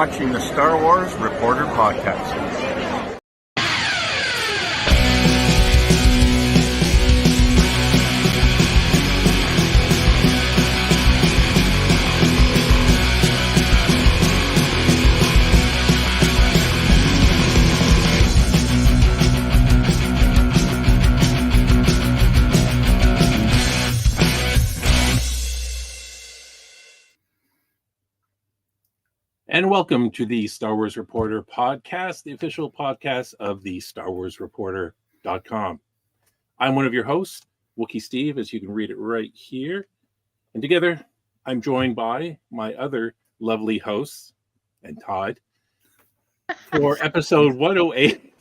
watching the Star Wars Reporter Podcast. And welcome to the Star Wars Reporter Podcast, the official podcast of the StarWarsReporter.com. I'm one of your hosts, Wookie Steve, as you can read it right here. And together, I'm joined by my other lovely hosts and Todd for episode 108.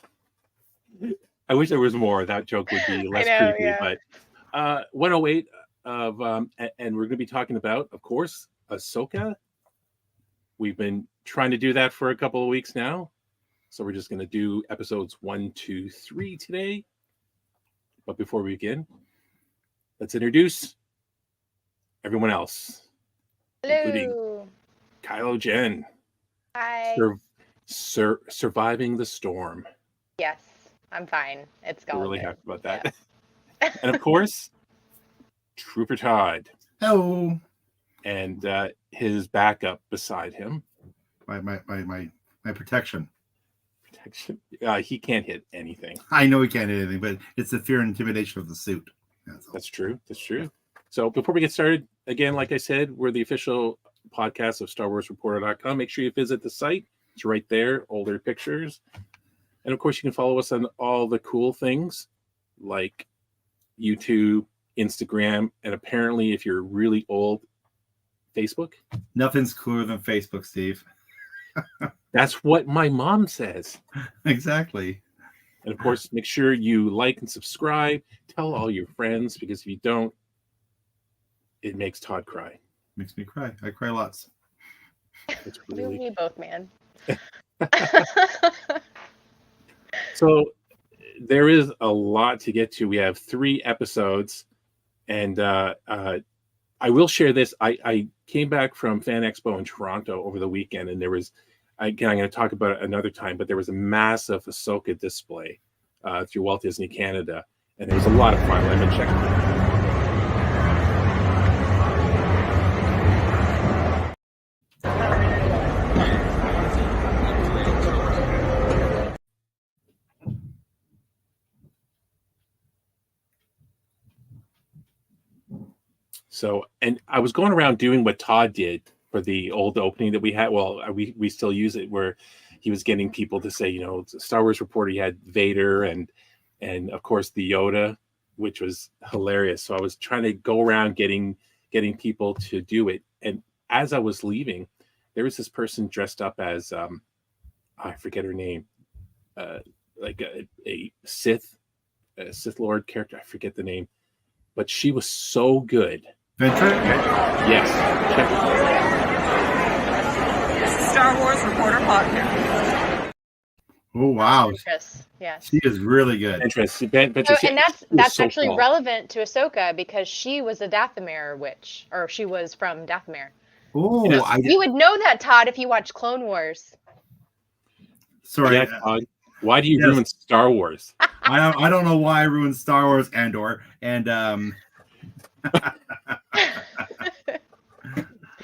I wish there was more. That joke would be less creepy. Yeah. But 108 of, and we're going to be talking about, of course, Ahsoka. We've been trying to do that for a couple of weeks now. So we're just going to do episodes 1, 2, 3 today. But before we begin, let's introduce everyone else. Hello. Including Kylo Jen. Hi. Surviving the storm. Yes, I'm fine. It's going. We're really happy about that. Yeah. And of course, Trooper Todd. Hello. And his backup beside him. My protection. Protection. He can't hit anything. I know he can't hit anything, but it's the fear and intimidation of the suit. That's true. That's true. So before we get started, again, like I said, we're the official podcast of StarWarsReporter.com. Make sure you visit the site. It's right there. Older pictures. And of course, you can follow us on all the cool things like YouTube, Instagram, and apparently, if you're really old, Facebook. Nothing's cooler than Facebook, Steve. That's what my mom says. Exactly. And of course, make sure you like and subscribe. Tell all your friends, because if you don't, it makes Todd cry. Makes me cry. I cry lots. It's really... You and me both, man. So there is a lot to get to. We have 3 episodes, and I will share this. I came back from Fan Expo in Toronto over the weekend, and there was, again, I'm going to talk about it another time, but there was a massive Ahsoka display through Walt Disney Canada, and it was a lot of fun. Let me check it out. So, and I was going around doing what Todd did for the old opening that we had. Well, we still use it, where he was getting people to say, you know, Star Wars Reporter, he had Vader and of course the Yoda, which was hilarious. So I was trying to go around getting people to do it. And as I was leaving, there was this person dressed up as, I forget her name, like a Sith Lord character. I forget the name, but she was so good. Yes. This is Star Wars Reporter Podcast. Oh wow! Yes, she is really good. Interesting. And that's so actually relevant to Ahsoka, because she was a Dathomir witch, or she was from Dathomir. Oh, you would know that, Todd, if you watch Clone Wars. Sorry, yeah, Todd. Why do you ruin Star Wars? I don't know why I ruined Star Wars and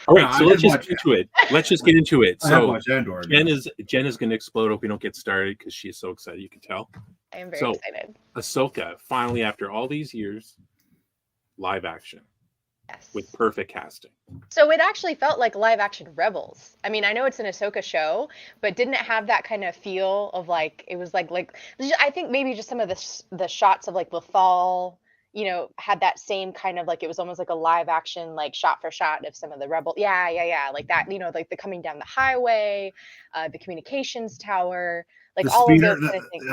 all right, so let's just get into it. Let's just get into it. So Jen is going to explode if we don't get started, because she is so excited. You can tell. I am very excited. Ahsoka, finally, after all these years, live action. Yes. With perfect casting. So it actually felt like live action Rebels. I mean, I know it's an Ahsoka show, but didn't it have that kind of feel of like, it was like I think maybe just some of the shots of like Lothal, you know, had that same kind of like, it was almost like a live action, like shot for shot of some of the Rebel. Yeah. Like that, you know, like the coming down the highway, the communications tower, like all speeder, of those kind of things.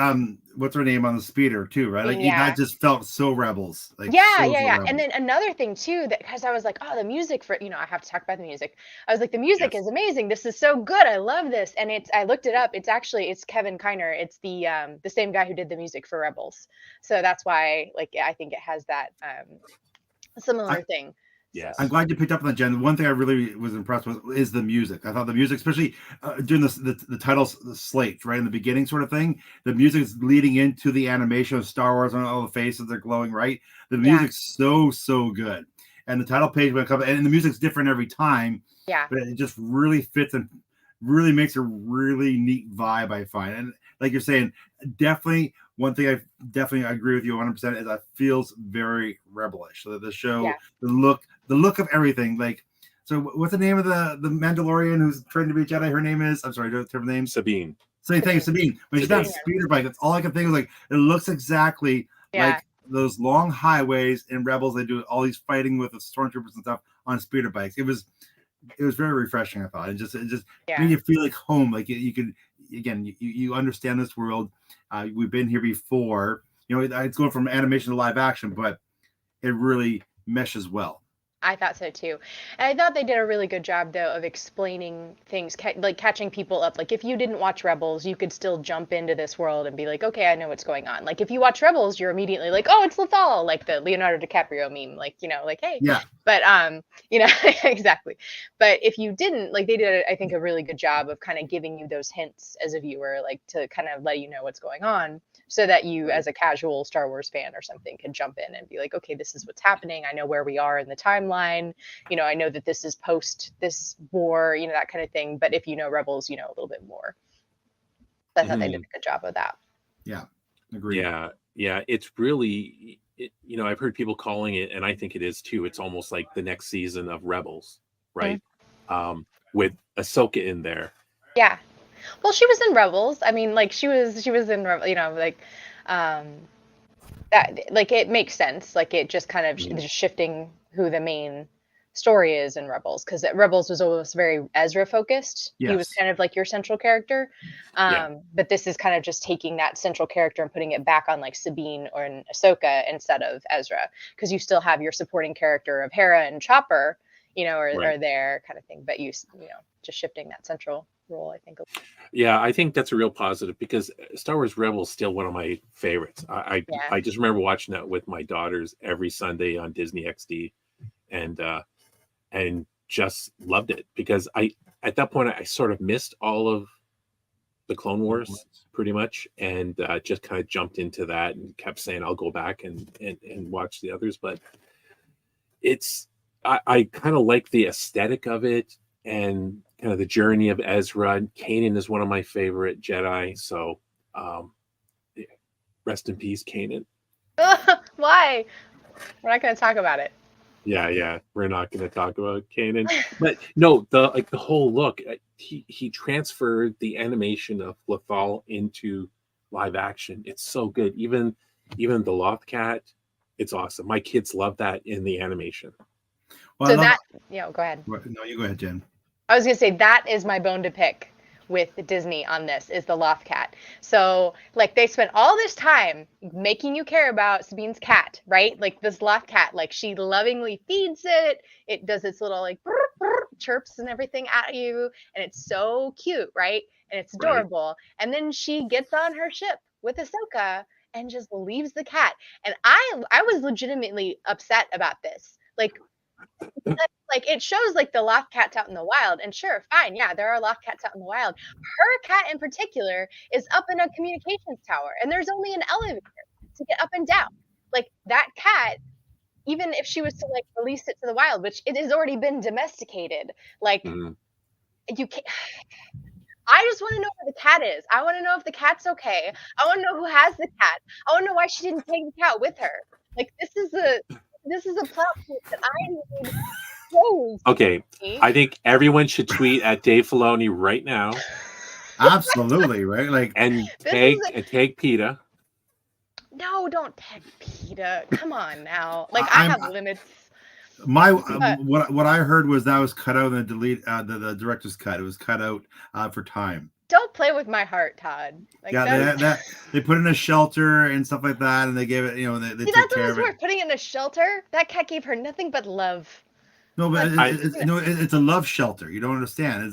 What's her name on the speeder too, right? Like that just felt so Rebels. Like Rebels. And then another thing too, that because I was like, oh, the music for, you know, I have to talk about the music. I was like, the music is amazing. This is so good. I love this. And I looked it up. It's Kevin Kiner. It's the same guy who did the music for Rebels. So that's why, like, I think it has that similar thing. Yes. I'm glad you picked up on that, Jen. One thing I really was impressed with is the music. I thought the music, especially during the title slate, right in the beginning, sort of thing. The music is leading into the animation of Star Wars, and all the faces are glowing. Right, the music's so good, and the title page when it comes, and the music's different every time. Yeah, but it just really fits and really makes a really neat vibe, I find. And like you're saying, definitely one thing I definitely agree with you 100% is that feels very rebellish. So the show, the look of everything. Like, so what's the name of the Mandalorian who's trying to be Jedi? Her name is, I'm sorry, I don't have her name. Sabine. So thanks, Sabine. When she's on a speeder bike, that's all I can think of. Like, it looks exactly like those long highways in Rebels. They do all these fighting with the stormtroopers and stuff on speeder bikes. It was very refreshing. I thought it just made you feel like home. Like you could, again, you understand this world. We've been here before. You know, it's going from animation to live action, but it really meshes well. I thought so too. And I thought they did a really good job though of explaining things, like catching people up. Like if you didn't watch Rebels, you could still jump into this world and be like, okay, I know what's going on. Like if you watch Rebels, you're immediately like, oh, it's Lothal, like the Leonardo DiCaprio meme, like, you know, like, hey. Yeah. But you know, exactly. But if you didn't, like they did, I think, a really good job of kind of giving you those hints as a viewer, like to kind of let you know what's going on, so that you, as a casual Star Wars fan or something, could jump in and be like, okay, this is what's happening. I know where we are in the timeline. You know, I know that this is post this war, you know, that kind of thing. But if you know Rebels, you know a little bit more. I thought they did a good job of that. Yeah, agreed. Yeah, it's really, you know, I've heard people calling it, and I think it is too. It's almost like the next season of Rebels, right? With Ahsoka in there. Yeah. Well, she was in Rebels. I mean, like she was in, you know, like that, like it makes sense. Like it just kind of just shifting who the main story is in Rebels, because Rebels was always very Ezra focused. He was kind of like your central character. But this is kind of just taking that central character and putting it back on like Sabine or Ahsoka instead of Ezra, because you still have your supporting character of Hera and Chopper, you know, are there kind of thing. But you know, just shifting that central role, I think. Yeah, I think that's a real positive, because Star Wars Rebels is still one of my favorites. I just remember watching that with my daughters every Sunday on Disney XD, and just loved it, because at that point I sort of missed all of the Clone Wars pretty much, and just kind of jumped into that and kept saying I'll go back and watch the others. But I kind of like the aesthetic of it and kind of the journey of Ezra. Kanan is one of my favorite Jedi, so rest in peace, Kanan. Why? We're not going to talk about it. Yeah, we're not going to talk about Kanan. But no, the whole look, he transferred the animation of Lothal into live action. It's so good. Even the Lothcat, it's awesome. My kids love that in the animation. Well, so that, go ahead. No, you go ahead, Jen. I was going to say, that is my bone to pick with Disney on this, is the Lothcat. So like they spent all this time making you care about Sabine's cat, right? Like this Lothcat, like she lovingly feeds it. It does its little like brr, brr, chirps and everything at you. And it's so cute, right? And it's adorable. Right. And then she gets on her ship with Ahsoka and just leaves the cat. And I was legitimately upset about this. Like it shows like the Lothcats out in the wild, and sure, fine, yeah, there are Lothcats out in the wild. Her cat in particular is up in a communications tower, and there's only an elevator to get up and down. Like that cat, even if she was to like release it to the wild, which it has already been domesticated, like you can't. I just want to know where the cat is. I want to know if the cat's okay. I want to know who has the cat. I want to know why she didn't take the cat with her. Like this is a plot point that I need. Okay, I think everyone should tweet at Dave Filoni right now. Absolutely, right? Like and take PETA. No, don't tag PETA. Come on now. Like I have limits. What I heard was that was cut out and delete the director's cut. It was cut out for time. Don't play with my heart, Todd. Like, they put in a shelter and stuff like that, and they gave it. You know, they took care of it. Worth putting in a shelter. That cat gave her nothing but love. No, but it's a love shelter. You don't understand.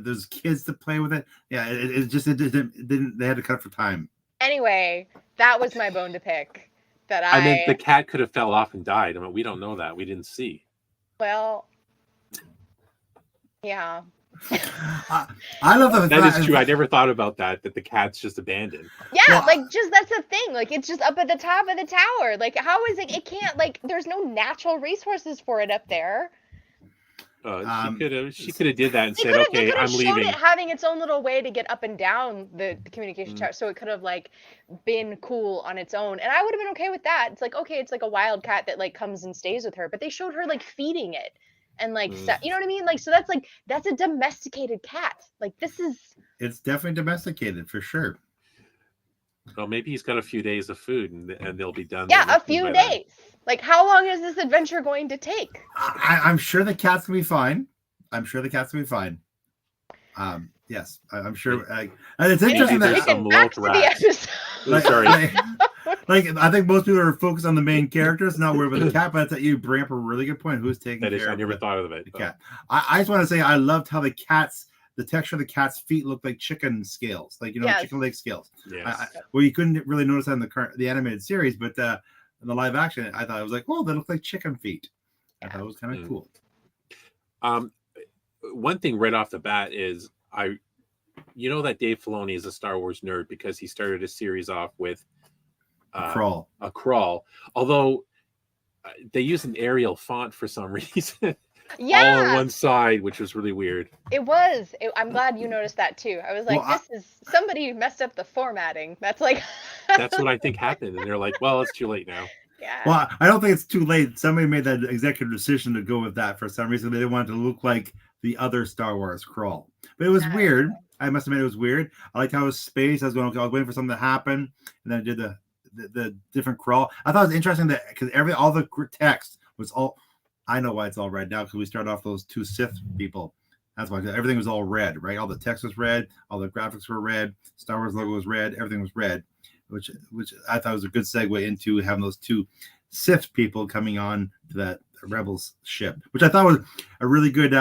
There's kids to play with it. Yeah, it didn't. They had to cut it for time. Anyway, that was my bone to pick. that I mean, the cat could have fell off and died. I mean, we don't know that. We didn't see. well, yeah. I love the That is true. I never thought about that the cat's just abandoned. Yeah, Well, like just that's the thing. Like it's just up at the top of the tower. Like how is it? It can't like. There's no natural resources for it up there. She could have did that and They said, could "Okay, have I'm showed leaving." it having its own little way to get up and down the communication tower, so it could have like been cool on its own, and I would have been okay with that. It's like okay, it's like a wild cat that like comes and stays with her, but they showed her like feeding it and like you know what I mean? Like so that's a domesticated cat. Like it's definitely domesticated for sure. Well, maybe he's got a few days of food and they'll be done. Yeah, a few days. Like how long is this adventure going to take? I'm sure the cat's gonna be fine. Yes, I'm sure. And it's interesting that back to the episode. Sorry. Like I think most people are focused on the main characters, not worried about the cat. But you bring up a really good point. Who's taking care I of never thought of it. The cat. I just want to say I loved how the texture of the cat's feet looked like chicken scales, like chicken leg scales. Yes. Well, you couldn't really notice that in the animated series, but in the live action, I thought it was like, oh, they look like chicken feet. I thought it was kind of cool. One thing right off the bat is that Dave Filoni is a Star Wars nerd because he started a series off with a crawl. Although they use an Arial font for some reason. Yeah, all on one side, which was really weird. It was. I'm glad you noticed that too. I was like, somebody messed up the formatting. That's like. That's what I think happened, and they're like, "Well, it's too late now." Yeah. Well, I don't think it's too late. Somebody made that executive decision to go with that for some reason. They didn't want it to look like the other Star Wars crawl, but it was weird. I must admit, it was weird. I liked how it was spaced. I was waiting for something to happen, and then I did the different crawl. I thought it was interesting that because all the text was all. I know why it's all red now because we started off those two Sith people. That's why everything was all red, right? All the text was red, all the graphics were red, Star Wars logo was red, everything was red, which I thought was a good segue into having those two Sith people coming on to that Rebels ship, which I thought was a really good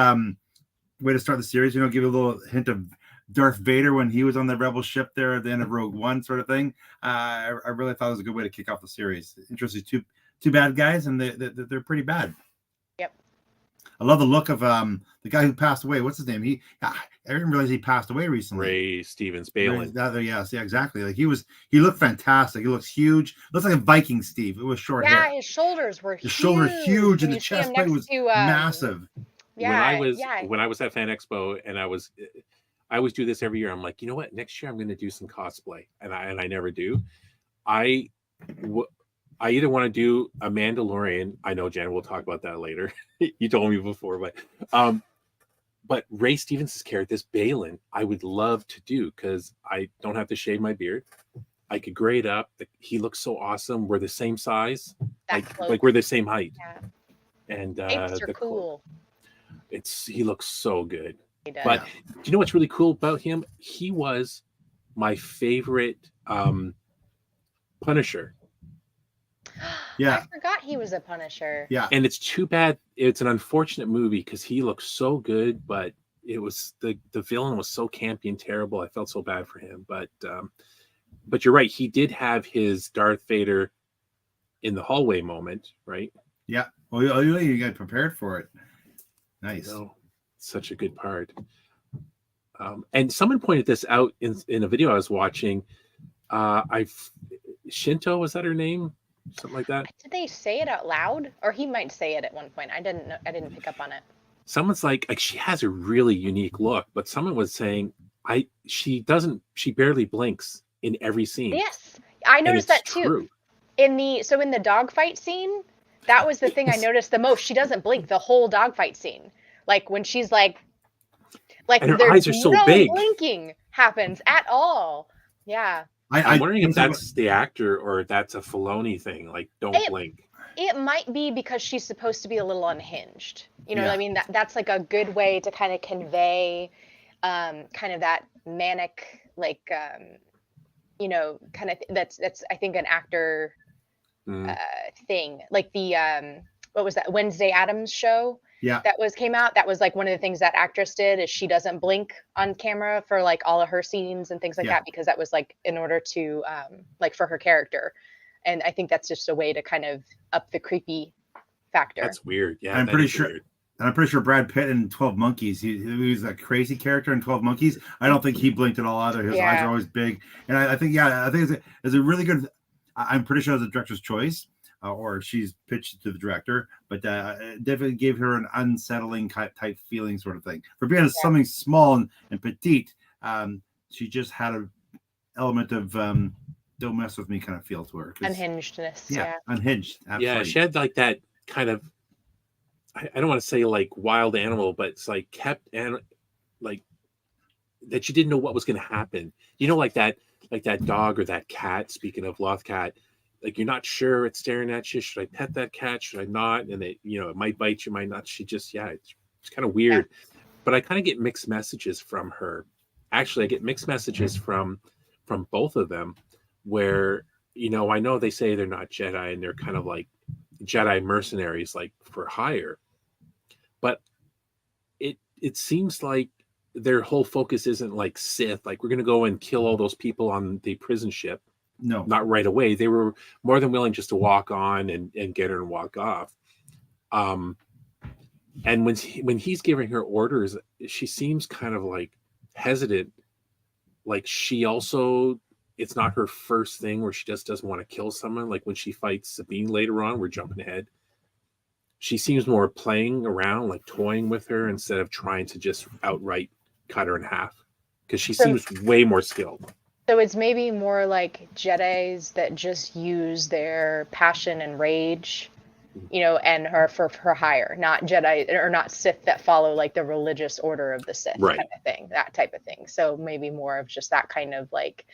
way to start the series. Give a little hint of Darth Vader when he was on the Rebel ship there at the end of Rogue One, sort of thing. I really thought it was a good way to kick off the series. Interesting, two bad guys, and they're pretty bad. I love the look of the guy who passed away. What's his name? I didn't realize he passed away recently. Ray Stevens Balin. Yes, yeah, exactly. Like he looked fantastic. He looks huge. Looks like a Viking Steve. It was short hair. Yeah, his shoulders were huge. His shoulders huge, and the chest plate was massive. Yeah, when I was at Fan Expo, and I always do this every year. I'm like, you know what? Next year I'm going to do some cosplay, and I never do. I either want to do a Mandalorian. I know Jen will talk about that later. You told me before, but Ray Stevens' character, this Balin, I would love to do because I don't have to shave my beard. I could gray it up. He looks so awesome. We're the same size, like we're the same height. Yeah. And apes are cool. He looks so good. He does. But do you know what's really cool about him? He was my favorite Punisher. Yeah, I forgot he was a Punisher. Yeah, and it's too bad. It's an unfortunate movie because he looks so good, but it was the villain was so campy and terrible. I felt so bad for him. But you're right. He did have his Darth Vader in the hallway moment, right? Yeah. Well, you got prepared for it. Nice. Such a good part. And someone pointed this out in a video I was watching. Shinto, was that her name? Something like that. Did they say it out loud, or he might say it at one point? I didn't pick up on it. Someone's like she has a really unique look, but someone was saying she barely blinks in every scene. Yes, I noticed that too. True. In the dogfight scene, that was the thing I noticed the most. She doesn't blink the whole dogfight scene. Like when she's like and her eyes are so big. Blinking happens at all. Yeah. I'm wondering if that's the actor or if that's a Filoni thing. Like, don't blink. It might be because she's supposed to be a little unhinged. You know what I mean? That's like a good way to kind of convey kind of that manic, like, kind of that's I think an actor thing. Like the what was that Wednesday Addams show? Yeah, that came out. That was like one of the things that actress did is she doesn't blink on camera for like all of her scenes and things like that because that was like in order to like for her character. And I think that's just a way to kind of up the creepy factor. That's weird. Yeah, I'm pretty sure. And I'm pretty sure Brad Pitt in 12 Monkeys, he was a crazy character in 12 Monkeys. I don't think he blinked at all either. His eyes are always big. And I think it's a really good, I'm pretty sure it's a director's choice, or she's pitched it to the director, but definitely gave her an unsettling type feeling sort of thing. For being something small and petite, she just had an element of don't mess with me kind of feel to her. Unhingedness. Yeah. Unhinged. Absolutely. Yeah, she had like that kind of, I don't want to say like wild animal, but it's like kept and like that you didn't know what was going to happen. You know, like that dog or that cat. Speaking of loth cat, like you're not sure it's staring at you. Should I pet that cat? Should I not? And it might bite you, might not. She just it's kind of weird. Yeah. But I kind of get mixed messages from her. Actually, I get mixed messages from both of them, where I know they say they're not Jedi and they're kind of like Jedi mercenaries, like for hire. But it seems like their whole focus isn't like Sith, like we're going to go and kill all those people on the prison ship. No, not right away. They were more than willing just to walk on and get her and walk off. And when he's giving her orders, she seems kind of like hesitant. Like she also, it's not her first thing where she just doesn't want to kill someone. Like when she fights Sabine later on, we're jumping ahead. She seems more playing around, like toying with her instead of trying to just outright cut her in half, because she seems way more skilled. So it's maybe more like Jedis that just use their passion and rage, and her for hire, not Jedi or not Sith that follow like the religious order of the Sith kind of thing, that type of thing. So maybe more of just that kind of like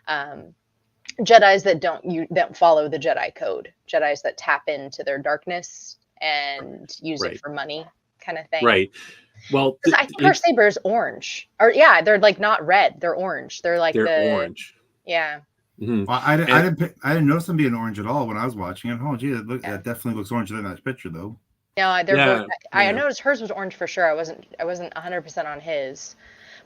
Jedis that don't follow the Jedi code, Jedis that tap into their darkness and use it for money kind of thing. Right. Well, I think her saber is orange, or they're like not red, they're orange. They're orange. Yeah. Mm-hmm. Well, I didn't notice them being orange at all when I was watching it. Oh, gee, that definitely looks orange in that picture, though. No, they're both. I noticed hers was orange for sure. I wasn't 100% on his.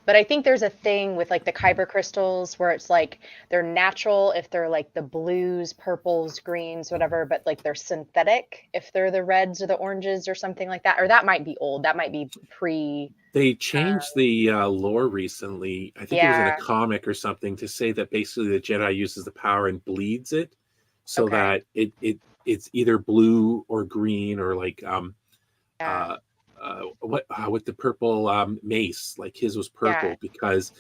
But I think there's a thing with like the kyber crystals where it's like they're natural if they're like the blues, purples, greens, whatever, but like they're synthetic if they're the reds or the oranges or something like that. Or that might be old. That might be pre. They changed the lore recently. I think it was in a comic or something to say that basically the Jedi uses the power and bleeds it so that it's either blue or green or like with the purple mace, like his was purple because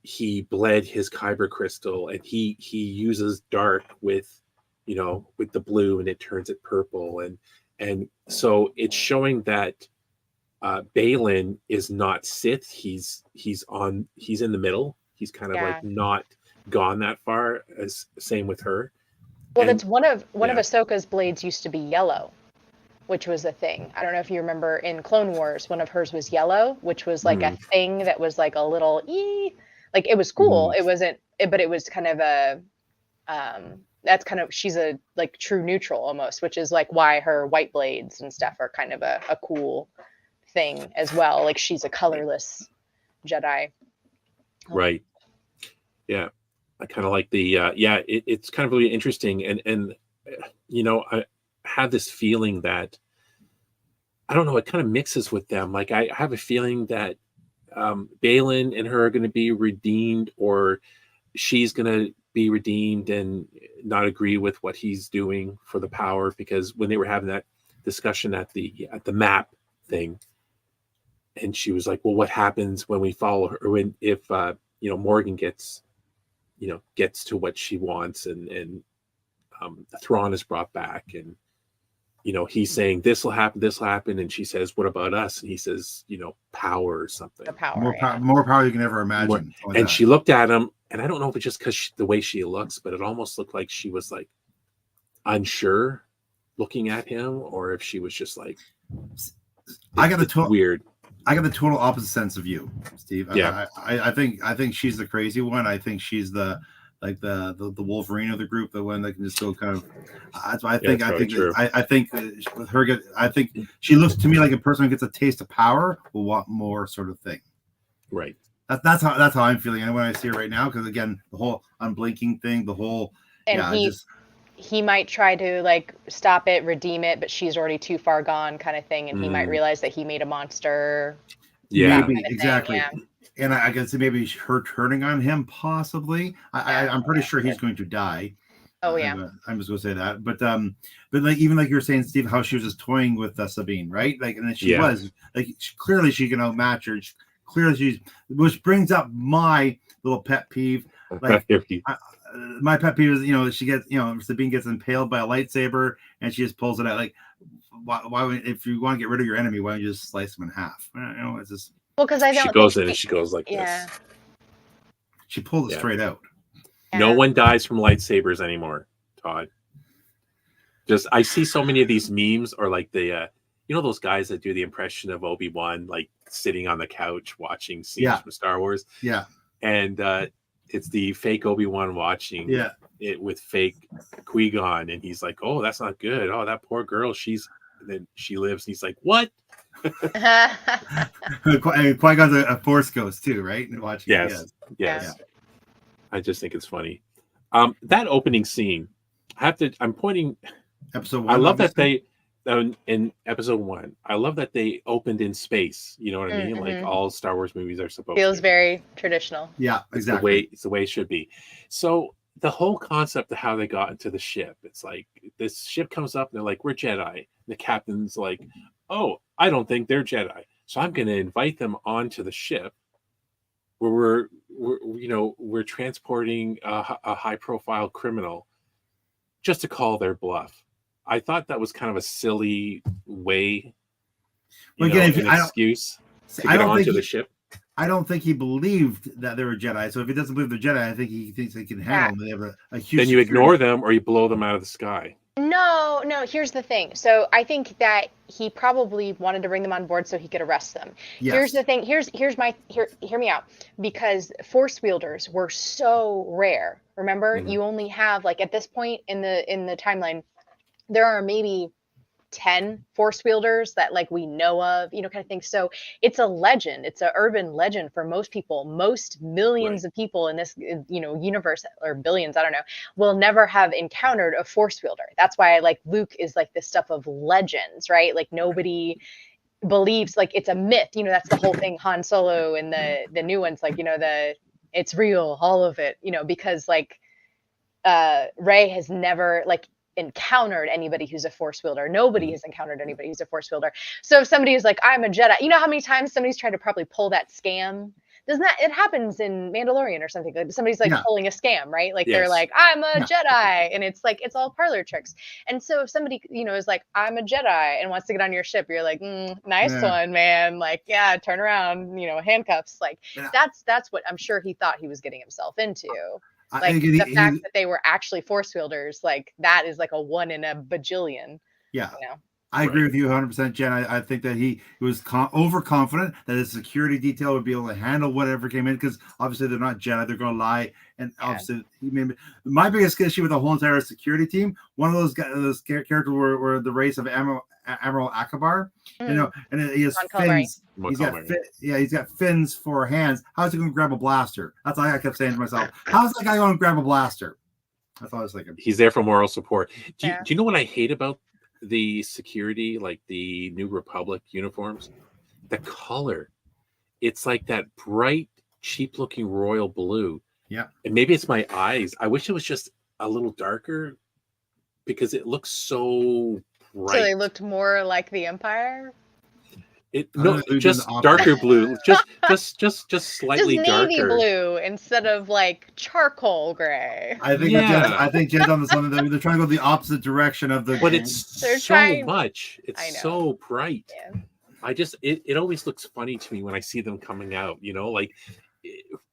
he bled his kyber crystal, and he uses dark with the blue, and it turns it purple, and so it's showing that Balin is not Sith. He's in the middle. He's kind of like not gone that far. As same with her. Well, that's one of Ahsoka's blades used to be yellow, which was a thing. I don't know if you remember in Clone Wars, one of hers was yellow, which was like a thing that was like a little like it was cool. It wasn't, but it was kind of a that's kind of, she's a like true neutral almost, which is like why her white blades and stuff are kind of a cool thing as well. Like she's a colorless Jedi. Right. Yeah. I kind of like the it's kind of really interesting, and I have this feeling that I don't know, it kind of mixes with them. Like I have a feeling that Balin and her are going to be redeemed, or she's going to be redeemed and not agree with what he's doing for the power, because when they were having that discussion at the map thing, and she was like, well, what happens when we follow her, or if Morgan gets to what she wants, and Thrawn is brought back, and he's saying this will happen, and she says, what about us? And he says, power or something. The power, more power you can ever imagine. And she looked at him, and I don't know if it's just because the way she looks, but it almost looked like she was like unsure looking at him, or if she was just like, weird. I got the total opposite sense of you, Steve. Yeah. I think she's the crazy one. I think she's the Wolverine of the group, the one that can just go kind of. That's why I think with her, I think she looks to me like a person who gets a taste of power will want more, sort of thing. Right. That's how I'm feeling. And when I see her right now, because again, the whole unblinking thing, the whole. And he might try to like stop it, redeem it, but she's already too far gone, kind of thing, and he might realize that he made a monster. Yeah, maybe kind of exactly. thing, And I can see maybe her turning on him, possibly. I'm pretty sure he's going to die. Oh yeah. I'm just gonna say that. But like even like you were saying, Steve, how she was just toying with Sabine, right? Like, and then she was like, clearly she can outmatch her. Clearly she's, which brings up my little pet peeve. Like my pet peeve is, she gets, Sabine gets impaled by a lightsaber and she just pulls it out. Like, why if you want to get rid of your enemy, why don't you just slice them in half? It's just, well, because I don't. She goes in and she goes like this. She pulled it straight out. No one dies from lightsabers anymore, Todd. Just I see so many of these memes, or like the those guys that do the impression of Obi-Wan, like sitting on the couch watching scenes from Star Wars. Yeah. And it's the fake Obi-Wan watching it with fake Qui-Gon, and he's like, "Oh, that's not good. Oh, that poor girl, then she lives." And he's like, "What?" And Qui-Gon's a Force ghost too, right? And watching. Yes. I just think it's funny. That opening scene, I'm pointing. Episode 1. I love that they in episode 1. I love that they opened in space. You know what I mean? Like all Star Wars movies are supposed to. Feels very traditional. Yeah, exactly. It's the way it should be. So the whole concept of how they got into the ship, it's like this ship comes up and they're like, "We're Jedi." And the captain's like, "Oh, I don't think they're Jedi. So I'm going to invite them onto the ship where we're transporting a high-profile criminal just to call their bluff." I thought that was kind of a silly way, an excuse to get onto the ship. I don't think he believed that they were Jedi. So if he doesn't believe they're Jedi, I think he thinks they can handle them. They have a huge. Then you ignore them or you blow them out of the sky. No. Here's the thing. So I think that he probably wanted to bring them on board so he could arrest them. Yes. Here's the thing. Hear me out. Because Force wielders were so rare. Remember, you only have like at this point in the timeline, there are maybe 10 Force wielders that like we know of, kind of thing. So it's a legend. It's an urban legend for most people. Most millions of people in this, universe, or billions, I don't know, will never have encountered a Force wielder. That's why like Luke is like this stuff of legends, right? Like nobody believes, like it's a myth. That's the whole thing. Han Solo and the new ones, like it's real, all of it. Because like Rey has never like encountered anybody who's a Force wielder. Nobody has encountered anybody who's a Force wielder. So if somebody is like, "I'm a Jedi," you know how many times somebody's tried to probably pull that scam? It happens in Mandalorian or something. Like somebody's like pulling a scam, right? Like they're like, "I'm a Jedi," and it's like it's all parlor tricks. And so if somebody is like, "I'm a Jedi," and wants to get on your ship, you're like, "Nice one, man." Like, turn around, handcuffs. Like that's what I'm sure he thought he was getting himself into. Like the fact that they were actually Force wielders, like that is like a 1 in a bajillion. Yeah. I agree with you 100%, Jen. I think that he was overconfident that his security detail would be able to handle whatever came in, because obviously they're not Jedi, they're going to lie. And obviously, my biggest issue with the whole entire security team, one of those guys, those characters were the race of Admiral Akbar, and he has fins. He's got fins for hands. How's he going to grab a blaster? That's all I kept saying to myself. How's that guy going to grab a blaster? That's all I was thinking. He's there for moral support. Do you know what I hate about the security, like the New Republic uniforms? The color. It's like that bright, cheap-looking royal blue. Yeah. And maybe it's my eyes. I wish it was just a little darker because it looks so bright. So they looked more like the Empire? Just darker blue. Just slightly just navy darker. Blue instead of like charcoal gray. I think Jed's on something that they're trying to go the opposite direction of the. But it's much. It's so bright. Yeah. It always looks funny to me when I see them coming out. Like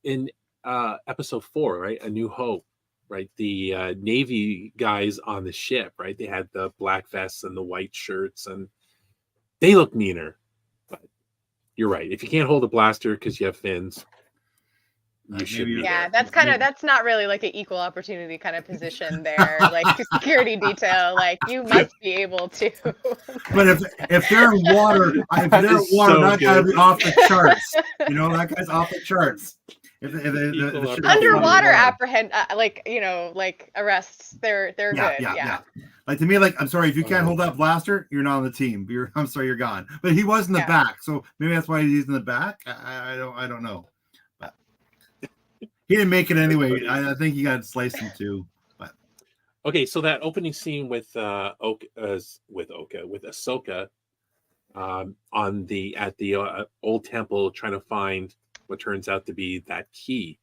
in episode 4, right? A New Hope, right? The Navy guys on the ship, right? They had the black vests and the white shirts, and they look meaner. But you're right. If you can't hold a blaster because you have fins, you should be there. That's not really like an equal opportunity kind of position there. Like security detail, like you must be able to. But if they're in water, that guy'd be off the charts. That guy's off the charts. Underwater apprehend, arrests. They're good. Yeah. Like to me, like I'm sorry if you can't hold that blaster, you're not on the team. I'm sorry, you're gone. But he was in the back, so maybe that's why he's in the back. I don't know. But he didn't make it anyway. I think he got sliced in two. But okay, so that opening scene with Ahsoka, at the old temple, trying to find what turns out to be that key.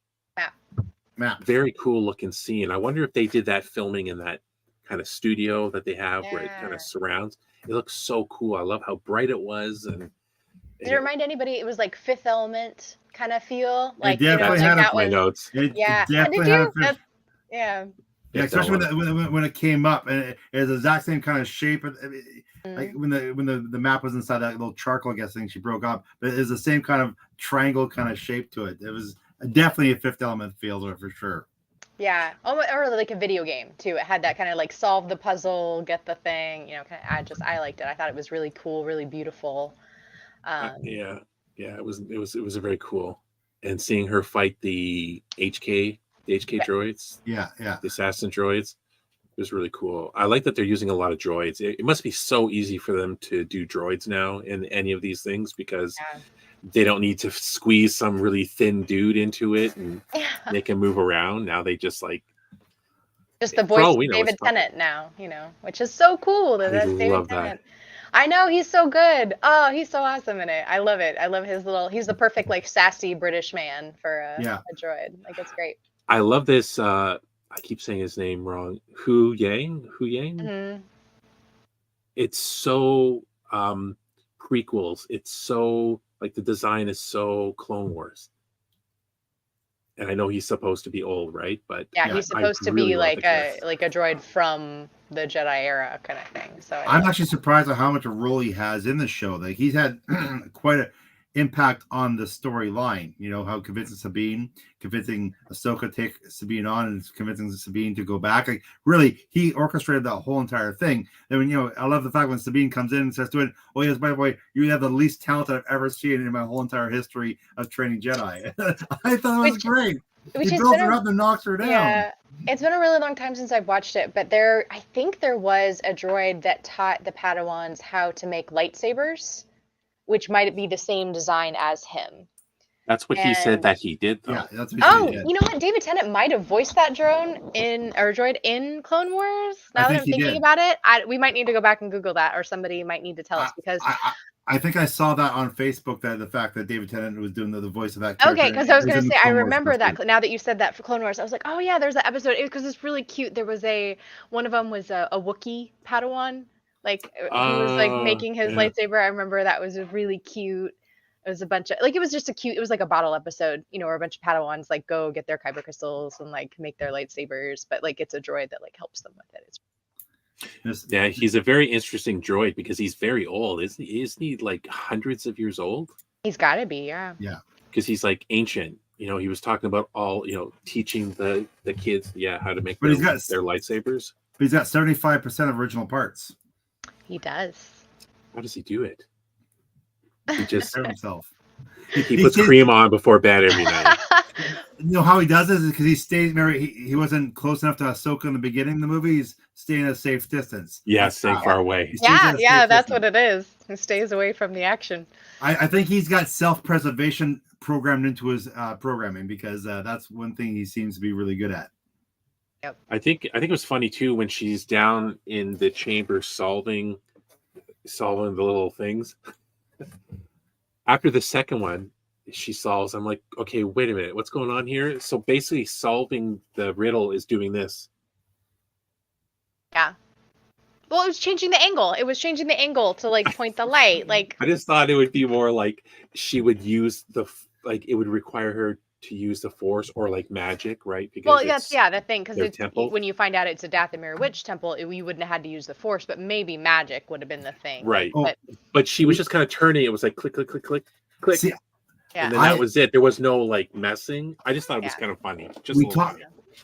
Map. Very cool looking scene. I wonder if they did that filming in that kind of studio that they have where it kind of surrounds. It looks so cool. I love how bright it was. And did it remind anybody? It was like Fifth Element kind of feel. Like it definitely had my notes. Yeah, especially when it came up, and it was the exact same kind of shape. Like when the map was inside that little charcoal, I guess thing she broke up, but it was the same kind of triangle kind of shape to it. It was definitely a Fifth Element feel to it for sure. Yeah, or like a video game too. It had that kind of like solve the puzzle, get the thing. I liked it. I thought it was really cool, really beautiful. It was a very cool. And seeing her fight the HK droids, the assassin droids, it was really cool. I like that they're using a lot of droids. It must be so easy for them to do droids now in any of these things because they don't need to squeeze some really thin dude into it and make him move around. Now they just the voice of David Tennant now, which is so cool. That's David Tennant. I know, he's so good. Oh, he's so awesome in it. I love it. I love he's the perfect sassy British man for a droid. It's great. I love this. I keep saying his name wrong. Hu Yang. Mm-hmm. It's so prequels. It's so the design is so Clone Wars. And I know he's supposed to be old, right? But he's supposed to be like a droid from the Jedi era kind of thing. So I'm actually surprised at how much a role he has in the show. Like he's had quite an impact on the storyline. How convincing Ahsoka take Sabine on and convincing Sabine to go back. Like really, he orchestrated that whole entire thing. And I love the fact when Sabine comes in and starts doing, oh yes, by the way, you have the least talent I've ever seen in my whole entire history of training Jedi. I thought it was great. He builds her up and knocks her down. Yeah, it's been a really long time since I've watched it, but I think there was a droid that taught the Padawans how to make lightsabers, which might be the same design as him. That's what he said that he did, though. Yeah, that's what he did. You know what? David Tennant might have voiced that droid in Clone Wars. Now that I'm thinking about it, we might need to go back and Google that, or somebody might need to tell us because I think I saw that on Facebook, that the fact that David Tennant was doing the voice of that character. Okay, because I was going to say, I remember that. Now that you said that for Clone Wars, I was like, oh yeah, there's that episode. Because it's really cute. There was one of them was a Wookiee Padawan. He was making his lightsaber. I remember that was really cute. It was a bunch of it was just it was like a bottle episode, where a bunch of Padawans go get their kyber crystals and make their lightsabers, but it's a droid that helps them with it. Yeah, he's a very interesting droid because he's very old. Isn't he hundreds of years old? He's got to be, yeah. Yeah. Because he's ancient. He was talking about all, teaching the kids, how to make their lightsabers. But he's got 75% of original parts. He does. How does he do it? He just himself. He puts cream on before bed every night. How he does this is because he stays. Remember, he wasn't close enough to Ahsoka in the beginning of the movie. He's staying at a safe distance. Yeah, staying far away. Yeah, that's what it is. He stays away from the action. I think he's got self-preservation programmed into his programming because that's one thing he seems to be really good at. Yep. I think it was funny too when she's down in the chamber solving the little things. After the second one, she solves. I'm like, okay, wait a minute, what's going on here? So basically, solving the riddle is doing this. Yeah. Well, it was changing the angle. It was changing the angle to point the light. I just thought it would be more she would use it would require her to use the Force or magic, right? Because that's the thing. Because when you find out it's a Dathomir Witch temple, you wouldn't have had to use the Force, but maybe magic would have been the thing, right? But she was just kind of turning. It was click, click, click, click, click. See, and then that was it. There was no messing. I just thought it was kind of funny.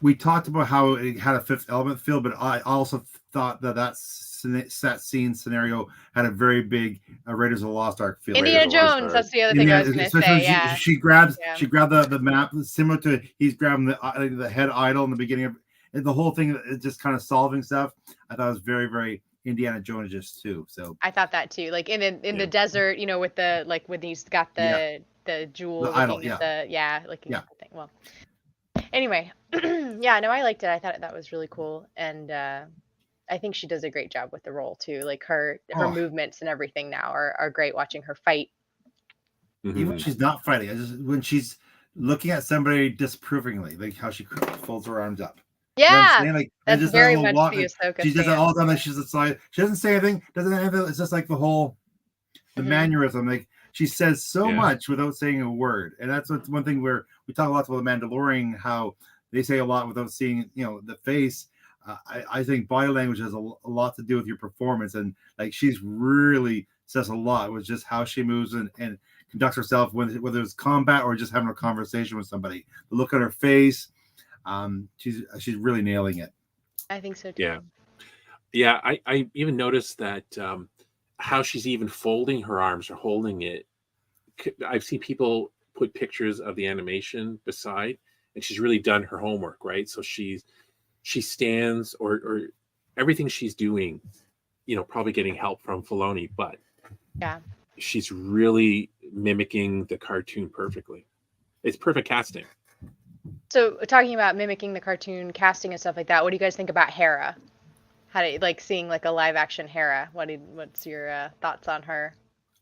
we talked about how it had a Fifth Element feel, but I also thought that set scene scenario had a very big Raiders of the Lost Ark feel. Indiana Raiders of the Lost Jones. Ark. That's the other thing I was going to Especially say. Yeah. she grabbed Yeah. the map similar to he's grabbing the head idol in the beginning of the whole thing, just kind of solving stuff. I thought it was very, very Indiana Jones too. So I thought that too. Like in the desert, you know, with the like when he's got the jewel The idol, looking at the looking Yeah. at the thing. Well, anyway, yeah, no, I liked it. I thought that was really cool, and I think she does a great job with the role too. Like her Oh. movements and everything now are great. Watching her fight. even when she's not fighting, when she's looking at somebody disapprovingly, like how she folds her arms up. You know what I'm Yeah, saying? Like, that's just very that little much walk, the like, Ahsoka she does that stance. all the time. Like she's aside. She doesn't say anything. Doesn't anything. It's just like the whole mannerism. Like she says so much without saying a word, and that's what's one thing where we talk a lot about the Mandalorian, how they say a lot without seeing, the face. I think body language has a lot to do with your performance, and like she's really says a lot with just how she moves and conducts herself, whether it's combat or just having a conversation with somebody. The look on her face, she's really nailing it. I think so too. Yeah. I even noticed that how she's even folding her arms or holding it. I've seen people put pictures of the animation beside, and she's really done her homework, right? So she stands or everything she's doing, probably getting help from Filoni, but she's really mimicking the cartoon perfectly. It's perfect casting. So talking about mimicking the cartoon casting and stuff like that, what do you guys think about Hera? How do you like seeing like a live action Hera? What's your thoughts on her?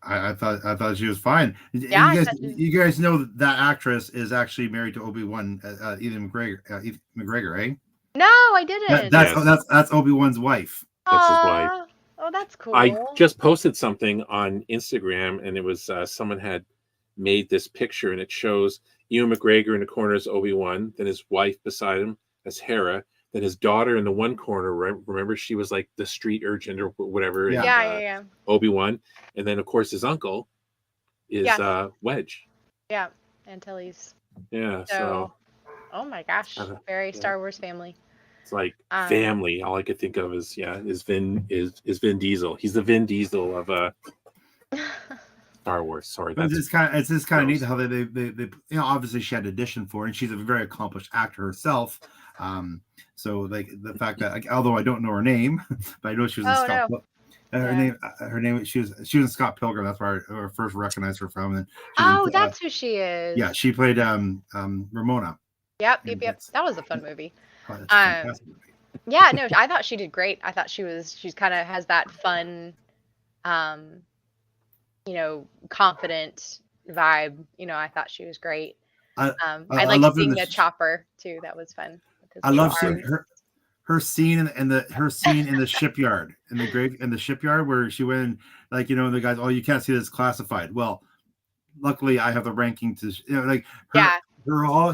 I thought she was fine. Yeah, you guys know that actress is actually married to Obi-Wan, Ethan McGregor, eh? No, I didn't. That's Obi-Wan's wife. That's his wife. Oh, that's cool. I just posted something on Instagram, and it was someone had made this picture, and it shows Ewan McGregor in the corner as Obi-Wan, then his wife beside him as Hera, then his daughter in the one corner. Remember, she was like the street urchin or whatever. Yeah. Obi-Wan, and then of course his uncle is Wedge. Yeah, Antilles. Yeah. So. Oh my gosh, very Star Wars family. It's like family. All I could think of is Vin Diesel. He's the Vin Diesel of Star Wars. Sorry, it's just kind of neat how they obviously she had audition for it, and she's a very accomplished actor herself. So like the fact that, like, although I don't know her name, but I know she was in Scott. No. Her name she was in Scott Pilgrim. That's where I first recognized her from. And that's who she is. Yeah, she played Ramona. Yep. That was a fun movie. Movie. Yeah, no, I thought she did great. I thought she's kind of has that fun, confident vibe. I thought she was great. I liked seeing the chopper too. That was fun. I love seeing her scene in the shipyard in the shipyard where she went, like, the guys, oh, you can't see this classified. Well, luckily I have the ranking to like her.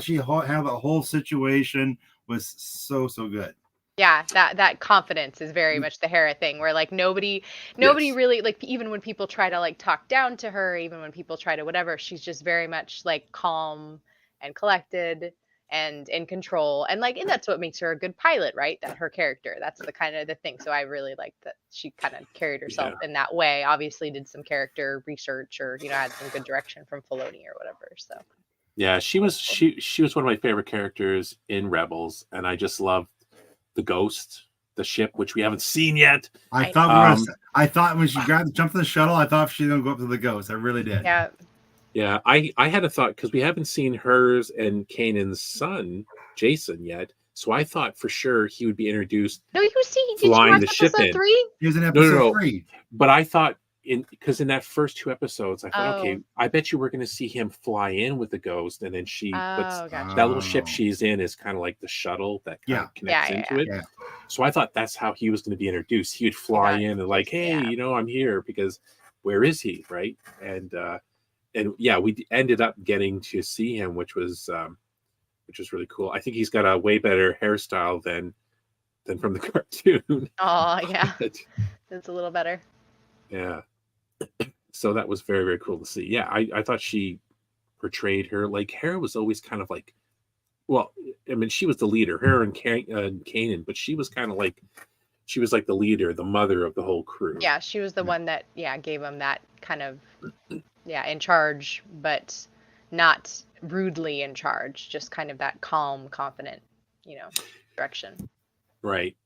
She had the whole situation was so good. Yeah, that confidence is very much the Hera thing, where like nobody really, like, even when people try to like talk down to her, even when people try to whatever, she's just very much like calm and collected and in control, and that's what makes her a good pilot, right? That her character, that's the kind of the thing. So I really liked that she kind of carried herself in that way. Obviously did some character research, or had some good direction from Filoni or whatever. So yeah, she was one of my favorite characters in Rebels, and I just love the Ghost, the ship, which we haven't seen yet. I thought when she jumped in the shuttle, I thought she was gonna go up to the Ghost. I really did. Yeah. I had a thought, because we haven't seen hers and Kanan's son Jason yet, so I thought for sure he would be introduced. No, you see, flying the ship in. 3? He was in episode 3. But I thought, because in that first 2 episodes, I thought, okay, I bet you we're going to see him fly in with the Ghost, and then she puts that little ship she's in is kind of like the shuttle that kind of connects into it. Yeah. So I thought that's how he was going to be introduced. He would fly in and like, hey, I'm here, because where is he, right? And we ended up getting to see him, which was really cool. I think he's got a way better hairstyle than from the cartoon. Oh yeah, it's a little better. Yeah. So that was very, very cool to see. Yeah, I thought she portrayed her, like, Hera was always kind of like well, I mean, she was the leader, her and Kanan, but she was kind of like, she was like the leader, the mother of the whole crew. Yeah, she was the one that gave him that kind of in charge, but not rudely in charge, just kind of that calm, confident, direction. Right.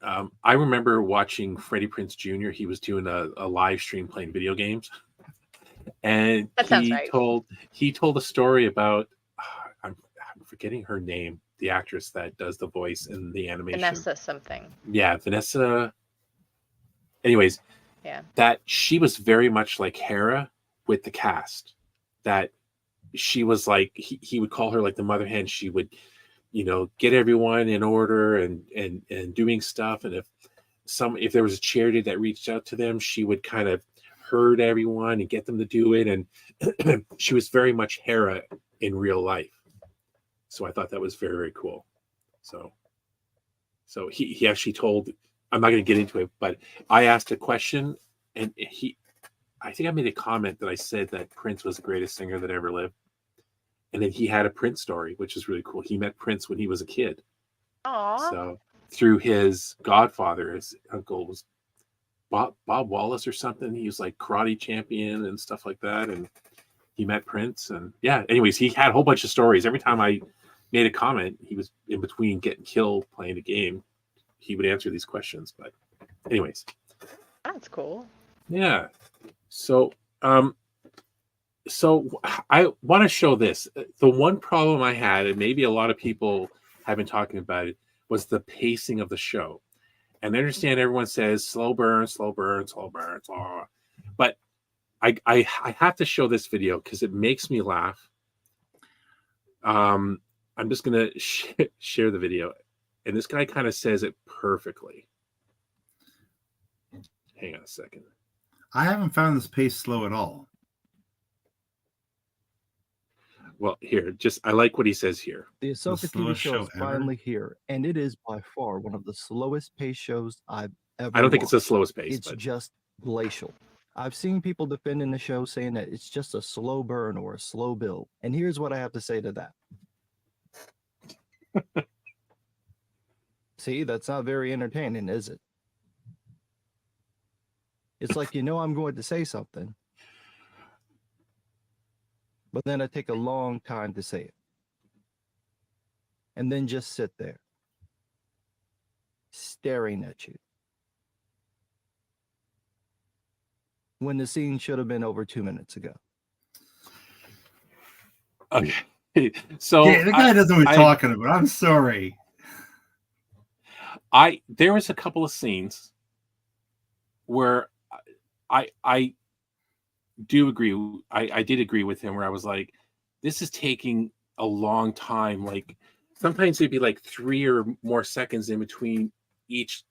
I remember watching Freddie Prinze Jr. He was doing a live stream playing video games, and That sounds right. he told a story about I'm forgetting her name, the actress that does the voice in the animation. Vanessa something. Yeah, Vanessa. Anyways, yeah, that she was very much like Hera with the cast. That she was like he would call her like the mother hen. She would, get everyone in order and doing stuff. And if there was a charity that reached out to them, she would kind of herd everyone and get them to do it. And she was very much Hera in real life. So I thought that was very, very cool. So he actually told, I'm not going to get into it, but I asked a question, and I think I made a comment that I said that Prince was the greatest singer that ever lived. And then he had a Prince story, which is really cool. He met Prince when he was a kid. Aww. So through his godfather, his uncle was Bob Wallace or something. He was like karate champion and stuff like that. And he met Prince. And yeah, anyways, he had a whole bunch of stories. Every time I made a comment, he was in between getting killed playing a game. He would answer these questions. But anyways. That's cool. Yeah. So I want to show this. The one problem I had, and maybe a lot of people have been talking about it, was the pacing of the show. And I understand everyone says slow burn, slow burn, slow burn, slow. But I have to show this video because it makes me laugh. I'm just going to share the video. And this guy kind of says it perfectly. Hang on a second. I haven't found this pace slow at all. Well, here, I like what he says here. The Ahsoka TV show is finally here, and it is by far one of the slowest pace shows I've ever I don't think watched. it's the slowest pace. It's just glacial. I've seen people defending the show saying that it's just a slow burn or a slow build. And here's what I have to say to that. See, that's not very entertaining, is it? It's like, I'm going to say something, but then I take a long time to say it. And then just sit there, staring at you. When the scene should have been over 2 minutes ago. Okay. So yeah, the guy doesn't know what he's talking about. I'm sorry. There was a couple of scenes where I do agree. I did agree with him where I was like, this is taking a long time. Like sometimes it'd be like 3 or more seconds in between each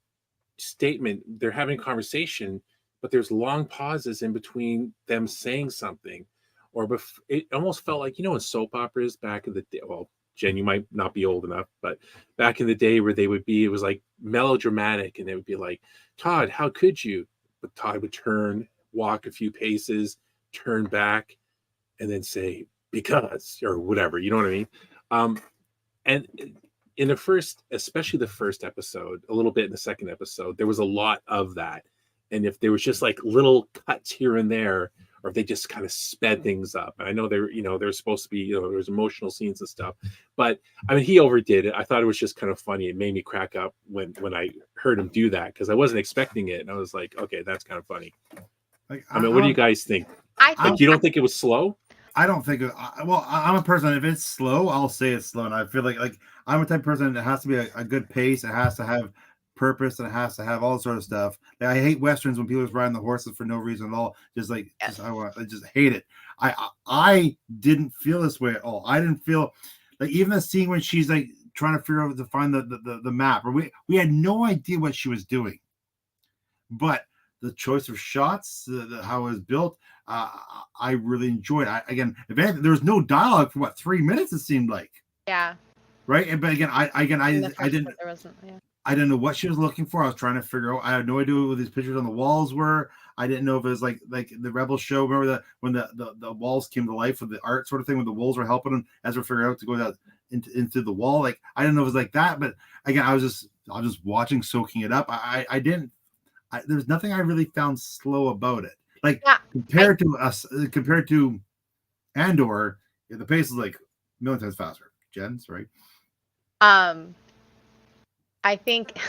statement. They're having a conversation, but there's long pauses in between them saying something. Or it almost felt like, in soap operas back in the day. Well, Jen, you might not be old enough, but back in the day where it was like melodramatic, and they would be like, Todd, how could you? But Todd would turn, walk a few paces, turn back, and then say, because, or whatever, you know what I mean? And in especially the first episode, a little bit in the second episode, there was a lot of that. And if there was just like little cuts here and there, or if they just kind of sped things up. And I know they're supposed to be, there's emotional scenes and stuff, but I mean, he overdid it. I thought it was just kind of funny. It made me crack up when I heard him do that, because I wasn't expecting it. And I was like, okay, that's kind of funny. Like, I mean, what do you guys think? You don't think it was slow? I don't think I'm a person, if it's slow, I'll say it's slow. And I feel like I'm a type of person that has to be a good pace. It has to have purpose, and it has to have all sort of stuff. Like, I hate westerns when people just riding the horses for no reason at all. I just hate it. I didn't feel this way at all. I didn't feel like, even the scene when she's like trying to figure out to find the map, or we had no idea what she was doing, but the choice of shots, how it was built, I really enjoyed. There was no dialogue for 3 minutes, it seemed like. Yeah. Right. But again, I didn't. There wasn't. Yeah. I didn't know what she was looking for. I was trying to figure out. I had no idea what these pictures on the walls were. I didn't know if it was like the Rebel show. Remember when the walls came to life with the art sort of thing, when the wolves were helping them as we're figuring out to go into the wall. Like I didn't know it was like that, but again, I was just watching, soaking it up. I didn't. There's nothing I really found slow about it. Like compared to Andor, the pace is like a million times faster. Jen's right. I think you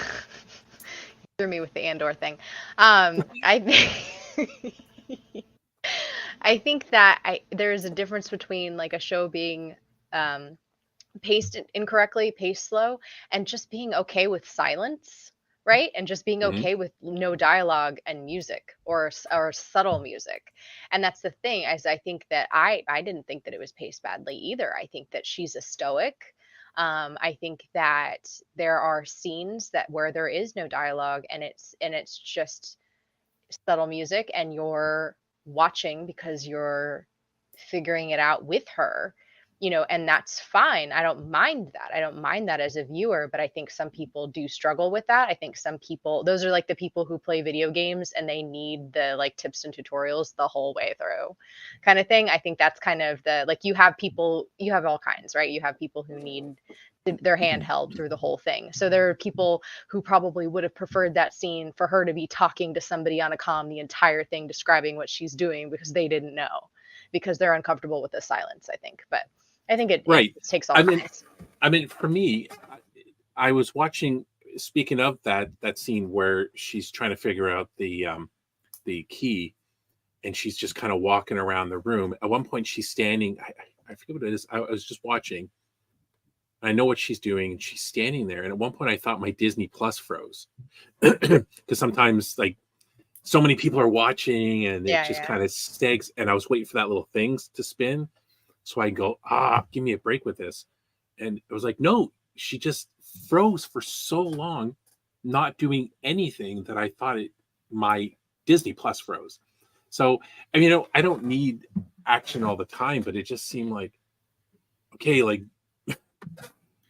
threw me with the Andor thing. I think I think that there's a difference between like a show being paced incorrectly, paced slow, and just being okay with silence, right? And just being okay with no dialogue and music or subtle music. And that's the thing, as I think that I didn't think that it was paced badly either. I think that she's a stoic. I think that there are scenes that where there is no dialogue and it's just subtle music and you're watching because you're figuring it out with her, and that's fine. I don't mind that. I don't mind that as a viewer, but I think some people do struggle with that. I think some people, those are like the people who play video games and they need the like tips and tutorials the whole way through kind of thing. I think that's kind of the, like you have all kinds, right? You have people who need their hand held through the whole thing. So there are people who probably would have preferred that scene for her to be talking to somebody on a comm the entire thing, describing what she's doing because they didn't know, because they're uncomfortable with the silence, I think. But I think it takes all kinds. I mean, for me, I was watching. Speaking of that scene where she's trying to figure out the key, and she's just kind of walking around the room. At one point, she's standing. I forget what it is. I was just watching. I know what she's doing, and she's standing there. And at one point, I thought my Disney Plus froze because sometimes, like, so many people are watching, and it just kind of stags. And I was waiting for that little thing to spin, so I go, give me a break with this. And it was like, no, she just froze for so long, not doing anything that I thought my Disney Plus froze. So, I mean, I don't need action all the time, but it just seemed like, okay, like,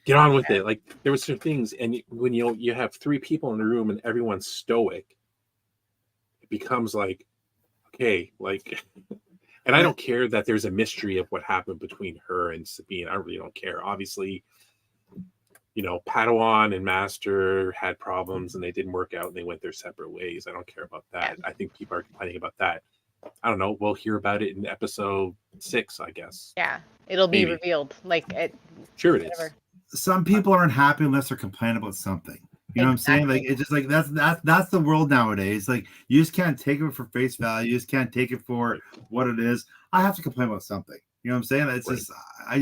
get on with it. Like there were some things, and when you have three people in the room and everyone's stoic, it becomes like, okay, like, and I don't care that there's a mystery of what happened between her and Sabine. I really don't care. Obviously, Padawan and Master had problems and they didn't work out and they went their separate ways. I don't care about that. I think people are complaining about that. I don't know. We'll hear about it in episode 6, I guess. Yeah, it'll be revealed. Like it. Sure, it is. Some people aren't happy unless they're complaining about something. You know what I'm saying? Like it's just like that's the world nowadays. Like you just can't take it for face value. You just can't take it for what it is. I have to complain about something. You know what I'm saying? It's just I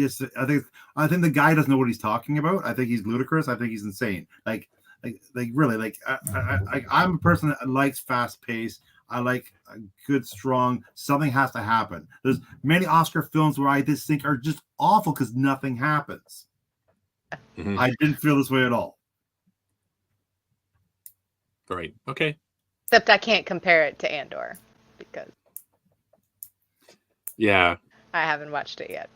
think the guy doesn't know what he's talking about. I think he's ludicrous. I think he's insane. Like really, like I'm a person that likes fast pace. I like a good, strong, something has to happen. There's many Oscar films where I just think are just awful because nothing happens. Mm-hmm. I didn't feel this way at all. Right. Okay. Except I can't compare it to Andor because I haven't watched it yet.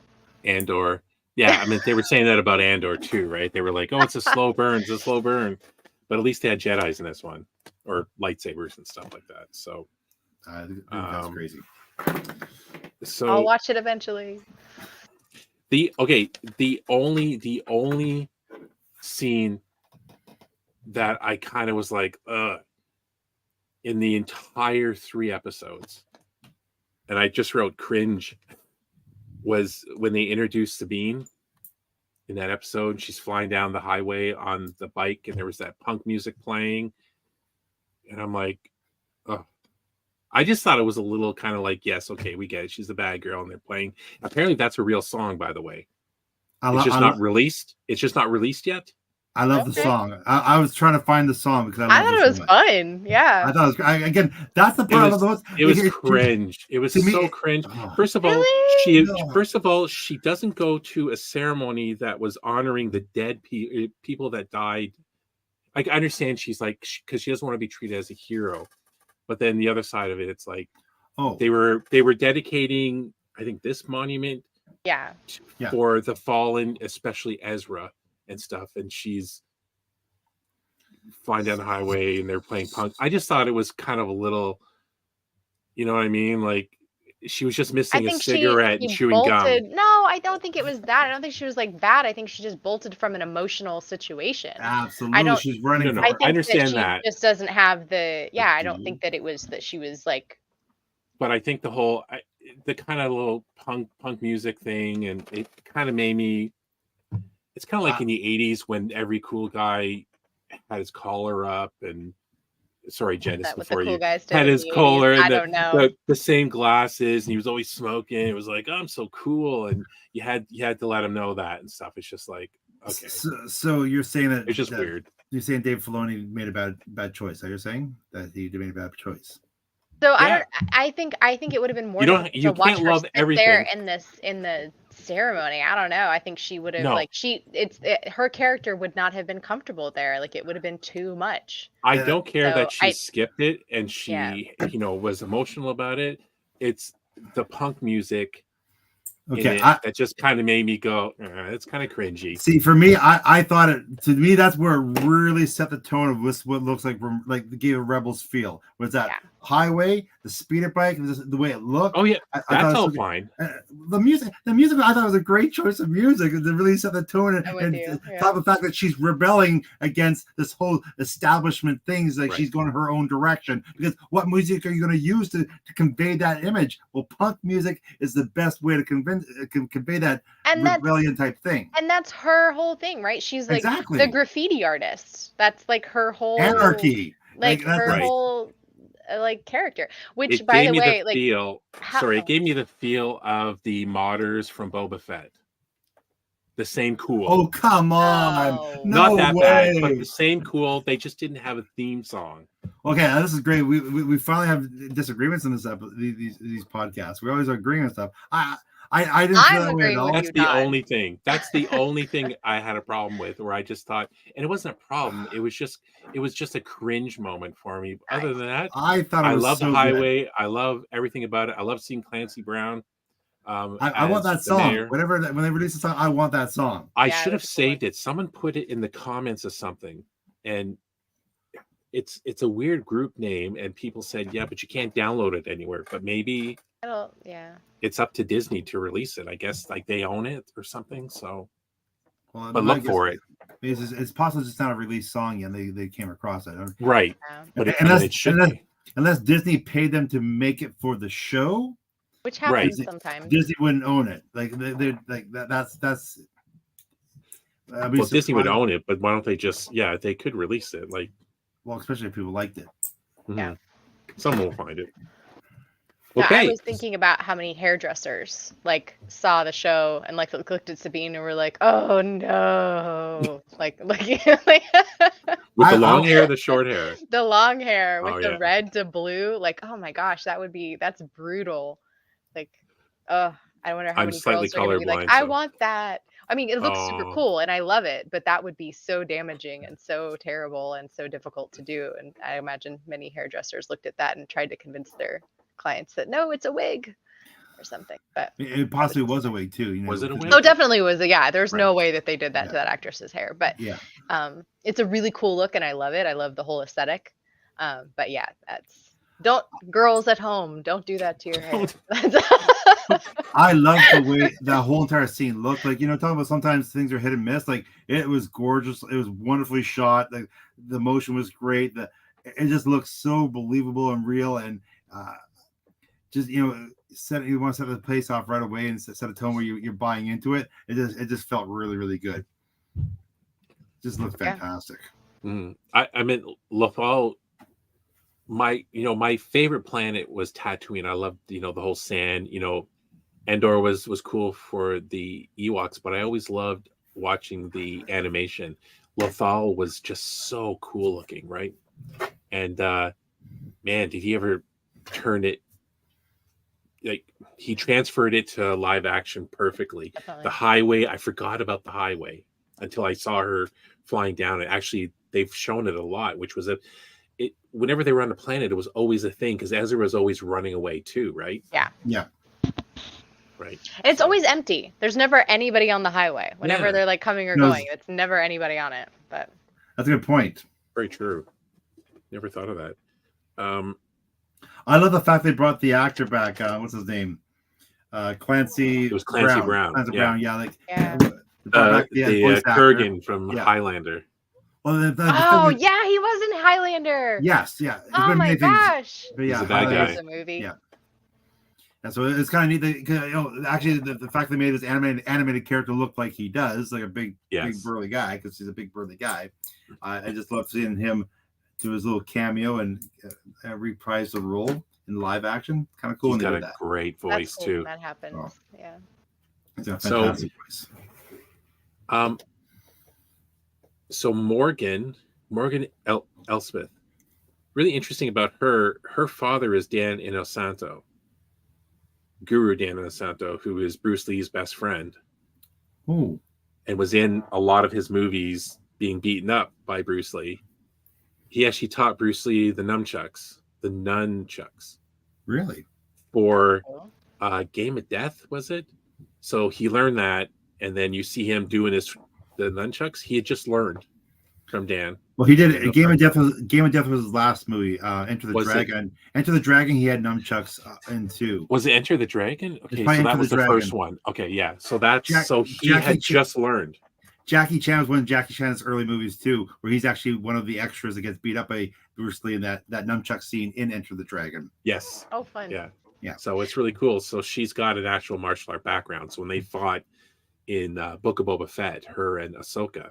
Andor. Yeah, I mean they were saying that about Andor too, right? They were like, "Oh, it's a slow burn, it's a slow burn." But at least they had Jedis in this one, or lightsabers and stuff like that. So that's crazy. So I'll watch it eventually. The only scene that I kind of was like, in the entire 3 episodes, and I just wrote cringe, was when they introduced Sabine in that episode. She's flying down the highway on the bike, and there was that punk music playing, and I'm like, oh. I just thought it was a little kind of like, yes, okay, we get it. She's the bad girl, and they're playing. Apparently, that's a real song, by the way. It's just not released. It's just not released yet. I love the song. I was trying to find the song because I thought it was fun. Yeah, I thought it was. Again, that's the part of those. It was cringe. It was so cringe. First of all, she doesn't go to a ceremony that was honoring the dead people that died. I understand she's like, because she doesn't want to be treated as a hero. But then the other side of it, it's like, they were dedicating, I think, this monument, for the fallen, especially Ezra and stuff. And she's flying down the highway, and they're playing punk. I just thought it was kind of a little, you know what I mean? Like, she was just I missing a think cigarette and she chewing gum. bolted. No, I don't think it was that. I don't think she was like bad. I think she just bolted from an emotional situation. I Absolutely, don't. she's running. No, I I think that understand she that. just doesn't have the. Yeah, I don't Mhm. think that it was that she was like. But I think the kind of little punk music thing, and it kind of made me. It's kind of like in the '80s when every cool guy had his collar up, and sorry, Jen, this That what the before cool you guys did had in his the 80s. collar and I don't know. the same glasses, and he was always smoking. It was like, oh, I'm so cool, and you had to let him know that and stuff. It's just like, okay, So you're saying that it's just weird. You're saying Dave Filoni made a bad choice. Are you saying that he made a bad choice? So Yeah. I think it would have been more You don't- difficult you to watch can't her love sit everything. there in the ceremony. I don't know. I think she would have No. like her character would not have been comfortable there. Like it would have been too much. I don't care So that she I- skipped it and Yeah. she, was emotional about it. It's the punk music in Okay, it that just kind of made me go, it's kind of cringy. see, for me, I thought it. To me, that's where it really set the tone of what looks like gave a Rebels feel. Was that highway, the speeder bike, the way it looked? Oh yeah, I that's thought all it was fine. the music, I thought was a great choice of music to really set the tone I'm with and you, yeah. talk about the fact that she's rebelling against this whole establishment things, like Right. she's going her own direction. Because what music are you going to use to convey that image? Well, punk music is the best way to convey that And rebellion type thing. And that's her whole thing, right? She's like Exactly. the graffiti artist. That's like her whole Anarchy. like that's her right. whole like character. Which, It by gave the me way, the like feel. how- Sorry, it gave me the feel of the modders from Boba Fett. The same cool. Oh, come on. No. Not that bad, but way. the same cool. They just didn't have a theme song. Okay, this is great. We finally have disagreements in this episode, these podcasts. We always agree on stuff. I didn't feel I'm that way at agreeing all. with That's you, the Todd. only thing. That's the only thing I had a problem with, where I just thought, and it wasn't a problem. It was just a cringe moment for me. Other than that, I thought it I was love so the good. highway. I love everything about it. I love seeing Clancy Brown. I want as that the song. mayor. When they release the song, I want that song. I Yeah, should have that's a cool one. saved it. Someone put it in the comments of something, and it's a weird group name, and people said, yeah, but you can't download it anywhere. But maybe Yeah. it's up to Disney to release it. I guess like they own it or something. So, Well, but look for it. It's possible it's not a released song yet. They came across it. Right. Yeah. But it should be. Unless Disney paid them to make it for the show, Which Right. happens sometimes. Disney wouldn't own it. Like they're like that. That's. Well, Disney would own it, but why don't they just? Yeah, they could release it. Like, well, especially if people liked it. Yeah. Someone will find it. Yeah, Okay. I was thinking about how many hairdressers like saw the show and like looked at Sabine and were like, "Oh no!" like With the long hair, or the short hair. the long hair with Oh, the yeah. red to blue. Like, oh my gosh, that's brutal. Like, I wonder how I'm many slightly girls are gonna be like, colorblind, I so- want that. I mean, it looks super Oh. cool and I love it, but that would be so damaging and so terrible and so difficult to do. And I imagine many hairdressers looked at that and tried to convince their clients that no, it's a wig or something. But It possibly was a wig too. You know, Was it a wig? oh, definitely was. Yeah, there's no Right. way that they did that to Yeah. that actress's hair. But Yeah. it's a really cool look and I love it. I love the whole aesthetic. But yeah, don't girls at home, don't do that to your hair. I love the way that whole entire scene looked. Like, talking about sometimes things are hit and miss. Like, it was gorgeous. It was wonderfully shot. The motion was great. It just looks so believable and real. And just you want to set the pace off right away and set a tone where you're buying into it. It just felt really, really good. Just looked fantastic. I mean, Lothal. My favorite planet was Tatooine. I loved the whole sand. Endor was cool for the Ewoks, but I always loved watching the animation. Lothal was just so cool looking, right? And man, did he ever turn it? Like, he transferred it to live action perfectly. Definitely. The highway, I forgot about the highway until I saw her flying down. And actually, they've shown it a lot, which was whenever they were on the planet, it was always a thing because Ezra was always running away too, right? Yeah. Right. And it's always empty. There's never anybody on the highway. Whenever Yeah. they're like coming or No, going, it's never anybody on it. But That's a good point. Very true. Never thought of that. I love the fact they brought the actor back. What's his name? Clancy. It was Clancy Brown. Clancy Yeah. Brown. Yeah, like Yeah. they brought back the voice actor. Kurgan from Yeah. Highlander. Well, the Oh thing is, yeah, he was in Highlander. yes, yeah. He's Oh been my many things, gosh. but yeah, He's a bad Highlander- guy. That's a movie. Yeah. And so it's kind of neat that actually the fact they made this animated character look like he does, like a big burly guy, because he's a big burly guy. I just love seeing him do his little cameo and reprise the role in live action. Kind of cool. He's got a that. great That's voice cool too. when that happens. Oh. Yeah. He's got a fantastic voice. So Morgan Elspeth. Really interesting about her. Her father is Dan Inosanto, Guru Dan Inosanto, who is Bruce Lee's best friend. Oh. And was in a lot of his movies being beaten up by Bruce Lee. He actually taught Bruce Lee the nunchucks. Really? For Game of Death, was it? So he learned that, and then you see him doing the nunchucks. He had just learned from Dan. Well, he did. Game of Death was his last movie. Enter the Dragon. Enter the Dragon. He had nunchucks in too. Was it Enter the Dragon? Okay, so that was the first one. Okay, yeah. So he had just learned. Jackie Chan was one of Jackie Chan's early movies too, where he's actually one of the extras that gets beat up by Bruce Lee in that nunchuck scene in Enter the Dragon. Yes. Oh, fun. Yeah. Yeah. So it's really cool. So she's got an actual martial art background. So when they fought in Book of Boba Fett, her and Ahsoka,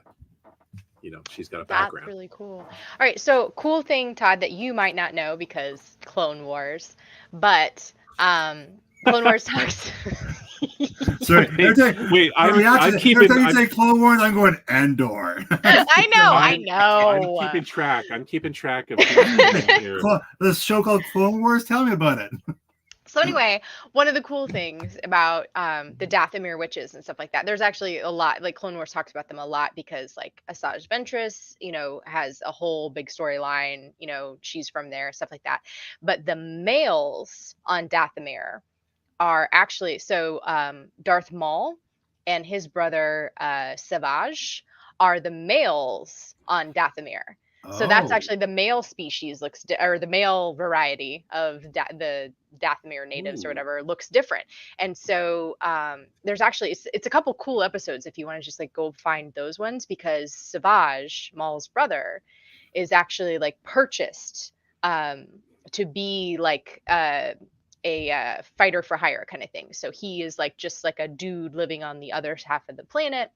she's got a background. That's really cool. All right, so cool thing, Todd, that you might not know because Clone Wars, but Clone Wars talks. Sorry, wait, I'm keeping. Every time you say Clone Wars, I'm going Andor. I know. I'm keeping track. I'm keeping track of this show called Clone Wars. Tell me about it. So anyway, one of the cool things about the Dathomir witches and stuff like that, there's actually a lot, like Clone Wars talks about them a lot because like Asajj Ventress, has a whole big storyline, she's from there, stuff like that. But the males on Dathomir are actually, Darth Maul and his brother Savage are the males on Dathomir. So that's actually the male species or the male variety of the Dathomir natives or whatever looks different. And so there's actually, it's a couple cool episodes if you want to just like go find those ones, because Savage, Maul's brother, is actually like purchased to be like a fighter for hire kind of thing. So he is like just like a dude living on the other half of the planet.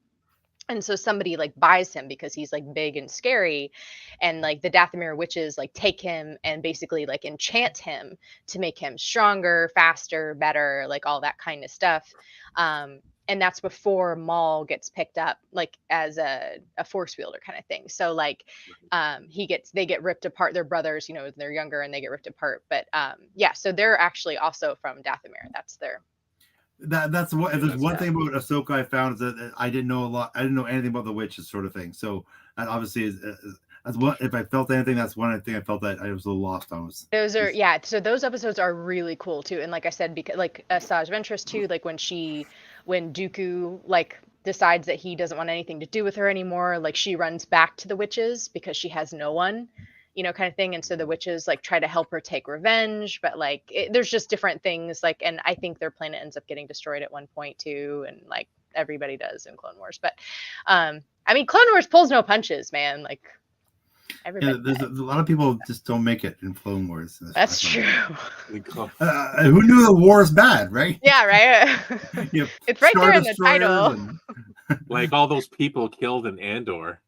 And so somebody like buys him because he's like big and scary, and like the Dathomir witches like take him and basically like enchant him to make him stronger, faster, better, like all that kind of stuff. And that's before Maul gets picked up like as a force wielder kind of thing. So like they get ripped apart. They're brothers, they're younger and they get ripped apart. But so they're actually also from Dathomir. That's their. That's what. If there's one thing about Ahsoka I found is that I didn't know a lot. I didn't know anything about the witches, sort of thing. So that obviously is what. If I felt anything, that's one thing I felt that I was a little lost on. So those episodes are really cool too. And like I said, because like Asajj Ventress too, like when Dooku like decides that he doesn't want anything to do with her anymore, like she runs back to the witches because she has no one. Kind of thing. And so the witches like try to help her take revenge, but like there's just different things like, and I think their planet ends up getting destroyed at one point too. And like everybody does in Clone Wars, but I mean, Clone Wars pulls no punches, man. Like everybody. There's a lot of people just don't make it in Clone Wars. That's true. Who knew the war is bad, right? Yeah, right. It's right there in the title. Like all those people killed in Andor.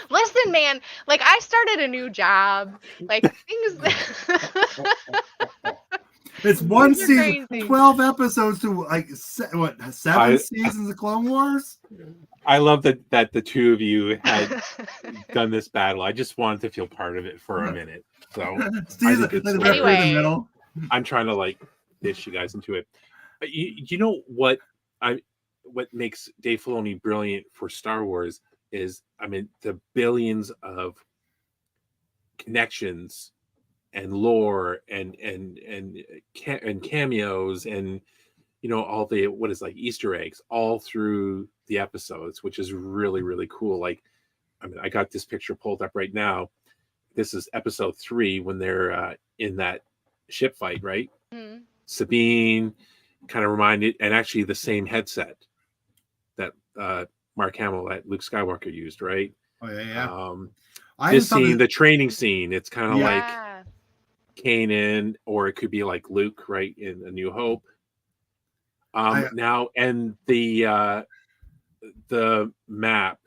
Listen, man, like I started a new job. Like things. It's one season, crazy. 12 episodes to like seven seasons of Clone Wars. I love that the two of you had done this battle. I just wanted to feel part of it for a minute. So anyway, I'm trying to like dish you guys into it. You know what makes Dave Filoni brilliant for Star Wars is, I mean, the billions of connections and lore and cameos and all the Easter eggs all through the episodes, which is really, really cool. Like, I mean, I got this picture pulled up right now. this is episode 3 when they're in that ship fight, right? Mhm. Sabine kind of reminded, and actually the same headset that Mark Hamill, that Luke Skywalker used, right? Oh yeah. This just thought scene, that- the training scene, it's kind of like Yeah. Kanan, or it could be like Luke, right, in A New Hope. Now, and the map.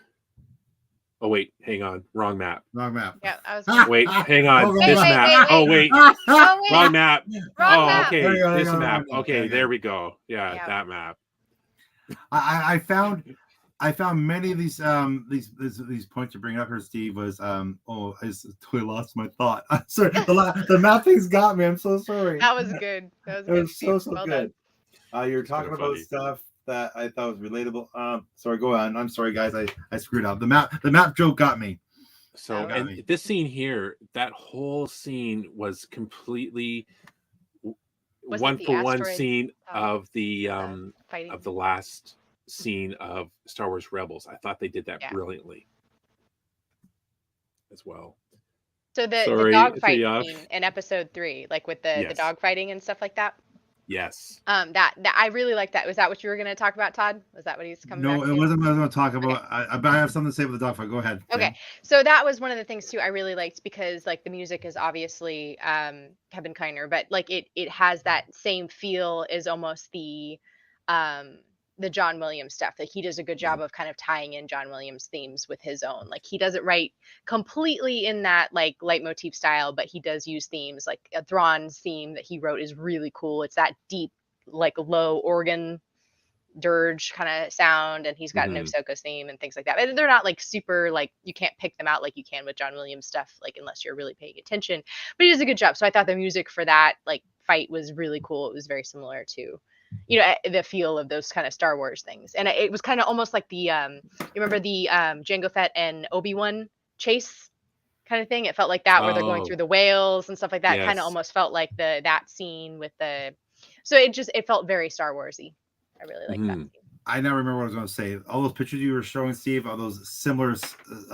Oh wait, hang on, wrong map. Wrong map. Yeah, I was. Wait, hang on, Wrong this map. map. Oh wait, Oh wait. wrong map. Wrong Oh, map. okay, There you go, this there you go, map. wrong map. Okay, Yeah, there yeah. we go. Yeah, Yeah. that map. I found many of these points you're bringing up here, Steve. Was I just totally lost my thought. I'm sorry, the map thing's got me. I'm so sorry. That was good. That was It good. was so Steve. Well good. You're It's talking kinda about funny. stuff that I thought was relatable. Sorry, go on. I'm sorry, guys. I screwed up. The map joke got me. So, Okay. and this scene here, that whole scene was completely Was it one the for one asteroid, scene of fighting. the last scene of Star Wars Rebels. I thought they did that Yeah. brilliantly as well. So the Sorry, dogfight yeah. scene in episode 3, like with the Yes. dogfighting and stuff like that. Yes. That I really like that. Was that what you were going to talk about, Todd? Was that what he's coming No, back it to? wasn't what I was going to talk about. But I have something to say with the dogfight. Go ahead. Okay, Jen. so that was one of the things too I really liked, because like the music is obviously Kevin Kiner, but like it has that same feel as almost the John Williams stuff. Like he does a good job of kind of tying in John Williams themes with his own. Like he doesn't write completely in that like leitmotif style, but he does use themes. Like Thrawn's theme that he wrote is really cool. It's that deep, like low organ dirge kind of sound, and he's got an Mhm. Ahsoka's theme and things like that. And they're not like super, like you can't pick them out like you can with John Williams stuff, like unless you're really paying attention. But he does a good job. So I thought the music for that like fight was really cool. It was very similar to, you know, the feel of those kind of Star Wars things. And it was kind of almost like the you remember the Jango Fett and Obi-Wan chase kind of thing. It felt like that, where they're going Oh. through the whales and stuff like that. Kind Yes. of almost felt like that scene with the, so it felt very Star Warsy. I really like that Mhm. scene. I now remember what I was going to say. All those pictures you were showing, Steve, all those similar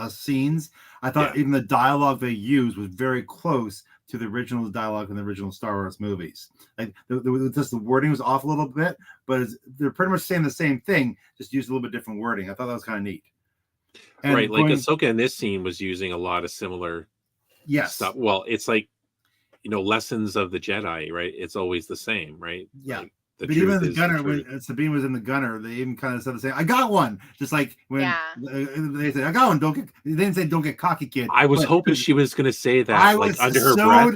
scenes. I thought Yeah. even the dialogue they used was very close to the original dialogue in the original Star Wars movies. Like just the wording was off a little bit, but they're pretty much saying the same thing, just used a little bit different wording. I thought that was kind of neat. And Right, like going- Ahsoka in this scene was using a lot of similar yes, stuff. Well, it's like, you know, lessons of the Jedi, right? It's always the same, right? Yeah. Like, the but even truth the is gunner, truth. when Sabine was in the gunner, they even kind of said the same. I got one, just like when Yeah. they said, "I got one." They didn't say, "Don't get cocky, kid." I was But- hoping she was going to say that, I like was under her breath.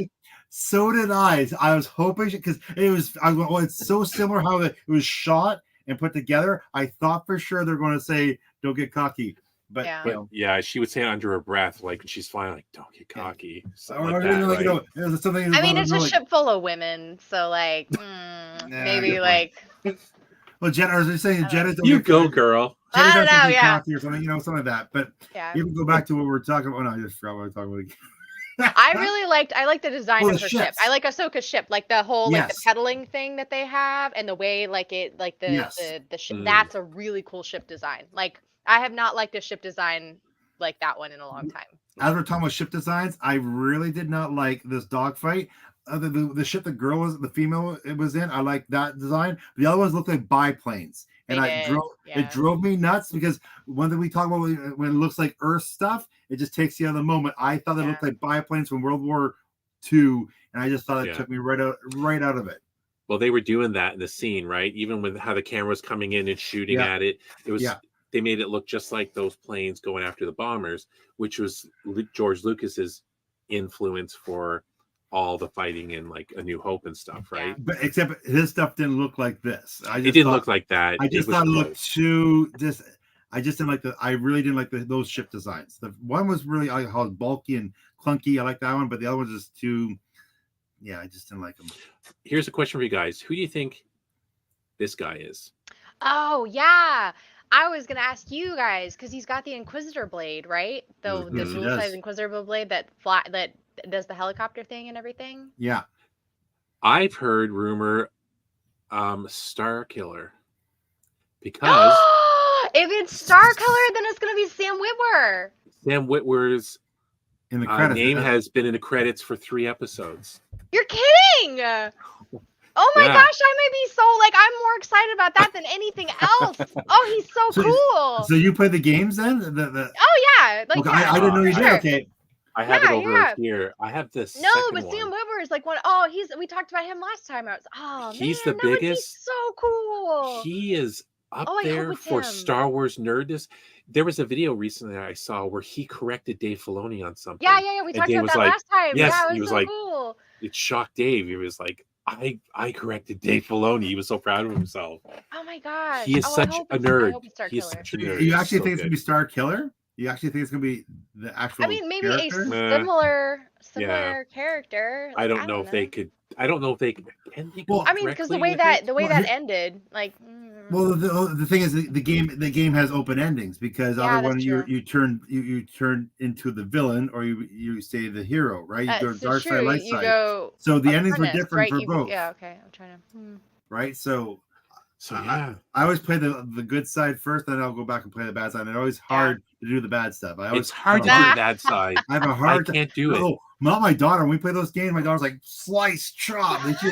So did I. I was hoping because it was. I go, oh, it's so similar how it was shot and put together. I thought for sure they're going to say, "Don't get cocky," but Yeah. you But know, yeah, she would say it under her breath, like when she's flying, like "Don't get cocky," something like or, that, like, right? you know, it was something. I mean, it's a like, ship full of women, so like maybe good like well, Jenna, or is they saying Jenna? Don't You get go, cocky. girl. Jenna I don't doesn't know, get yeah. cocky or something, you know, something like that. But yeah. even go back to what we're talking about. Oh, no, I just forgot what we were talking about again. I like the design Well, of the her ship. ships. I like Ahsoka's ship, like the whole like the Yes. pedaling thing that they have, and the way like it like the Yes. the ship. Mm. That's a really cool ship design. Like I have not liked a ship design like that one in a long time. As we're talking about ship designs, I really did not like this dogfight. The ship the girl was, the female it was in, I like that design. The other ones looked like biplanes, and They did, yeah. it drove me nuts because one thing we talk about when it looks like Earth stuff, it just takes you out of the moment. I thought they Yeah. looked like biplanes from World War II, and I just thought it Yeah. took me right out of it. Well, they were doing that in the scene, right? Even with how the camera was coming in and shooting Yeah. at it, it was. Yeah. They made it look just like those planes going after the bombers, which was George Lucas's influence for all the fighting in like A New Hope and stuff, right? But except his stuff didn't look like this. It didn't look like that. I just was thought it looked close. too just. I just didn't like I really didn't like those ship designs. The one was really how it's bulky and clunky. I like that one, but the other one was just too. Yeah, I just didn't like them. Here's a question for you guys: who do you think this guy is? Oh yeah. I was gonna ask you guys because he's got the Inquisitor blade, right? The Mhm. the He dual does. size Inquisitor blade that does the helicopter thing and everything. Yeah, I've heard rumor, Star Killer, because If it's Star Color, then it's gonna be Sam Witwer. Sam Witwer's in the credits. Name has been in the credits for 3 episodes. You're kidding! Oh my Yeah. gosh, I may be so I'm more excited about that than anything else. Oh, he's so cool. So you play the games then? Oh yeah, Okay, I didn't know you did. sure. Okay. I have it Yeah, over yeah. here. I have this. No, second but one. Sam Witwer is like one. Oh, we talked about him last time. He's Man, the that would be biggest. so cool. He is up Oh, I hope there it's for him. Star Wars nerdist. There was a video recently that I saw where he corrected Dave Filoni on something. Yeah. We And talked Dave about was that like, last time. yes, Yeah, it he was was so like, cool. it shocked Dave. He was like, I corrected Dave Filoni. He was so proud of himself. Oh my gosh. He is such a I nerd. hope it's Star He is Killer. such a nerd. You actually So think it's good. gonna be Star Killer? You actually think it's gonna be the actual? I mean, maybe character? a Nah. similar character. I don't know if they could. I don't know if they can. They go Well, I mean, because the directly way with it? that ended, Well, the thing is, the game has open endings because Yeah, either one that's you true. you turn into the villain or you stay the hero, right? You go So dark true. side, light You side. go So the endings were apprentice, different right? for both, Yeah. Okay. I'm trying to. right? So yeah. I always play the good side first, then I'll go back and play the bad side. And it's always hard to do the bad stuff. It's hard to do Nah. the bad side. I have a hard. I can't do it. No, not my daughter. When we play those games, my daughter's like slice, chop, and she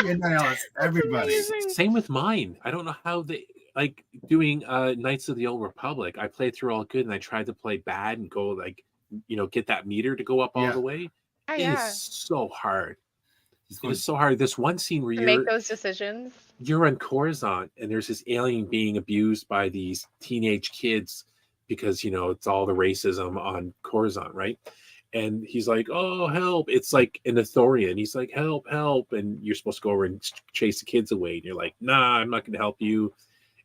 annihilates everybody. amazing. Same with mine. I don't know how they like doing Knights of the Old Republic. I played through all good, and I tried to play bad and go get that meter to go up all Yeah. the way. Oh, It yeah. is so hard. It's It is so hard. This one scene where To make those decisions. you're on Coruscant and there's this alien being abused by these teenage kids because it's all the racism on Coruscant, right? And he's like, oh, help. It's like an Ithorian. He's like, help. And you're supposed to go over and chase the kids away. And you're like, nah, I'm not going to help you.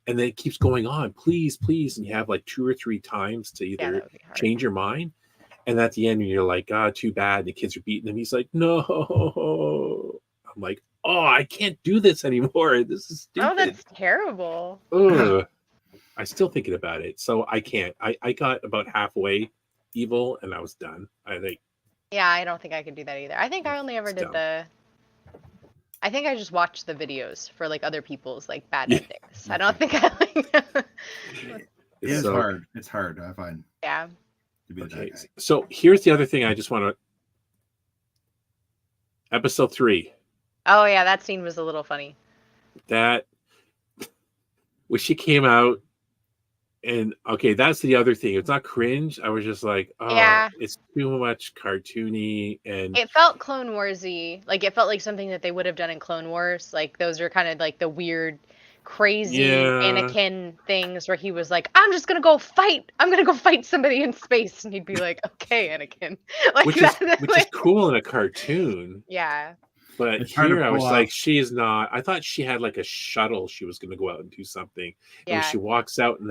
And then it keeps going on, please. And you have like 2 or 3 times to either that would be hard. change your mind. And at the end, you're like, too bad. And the kids are beating him. He's like, no. I'm like, oh, I can't do this anymore. This is stupid. Oh, that's terrible. Ugh. I'm still thinking about it. So I can't. I got about halfway evil and I was done. I think. Yeah, I don't think I could do that either. I think I only ever It's did dumb. I think I just watched the videos for other people's bad Yeah. endings. I don't think I It is So- hard. It's hard. I find Yeah. to be the Okay. bad guy. So here's the other thing I just want to. Episode 3. Oh yeah, that scene was a little funny. That when she came out, and okay, that's the other thing. It's not cringe. I was just like, oh, Yeah. it's too much cartoony, and It felt Clone Warsy. It felt like something that they would have done in Clone Wars. Those are kind of the weird, crazy Yeah. Anakin things where he was like, I'm just gonna go fight. I'm gonna go fight somebody in space, and he'd be like, okay, Anakin. which is cool in a cartoon. Yeah. But It's hard to here I was pull like, off. she is not. I thought she had like a shuttle. She was going to go out and do something. And Yeah. when she walks out in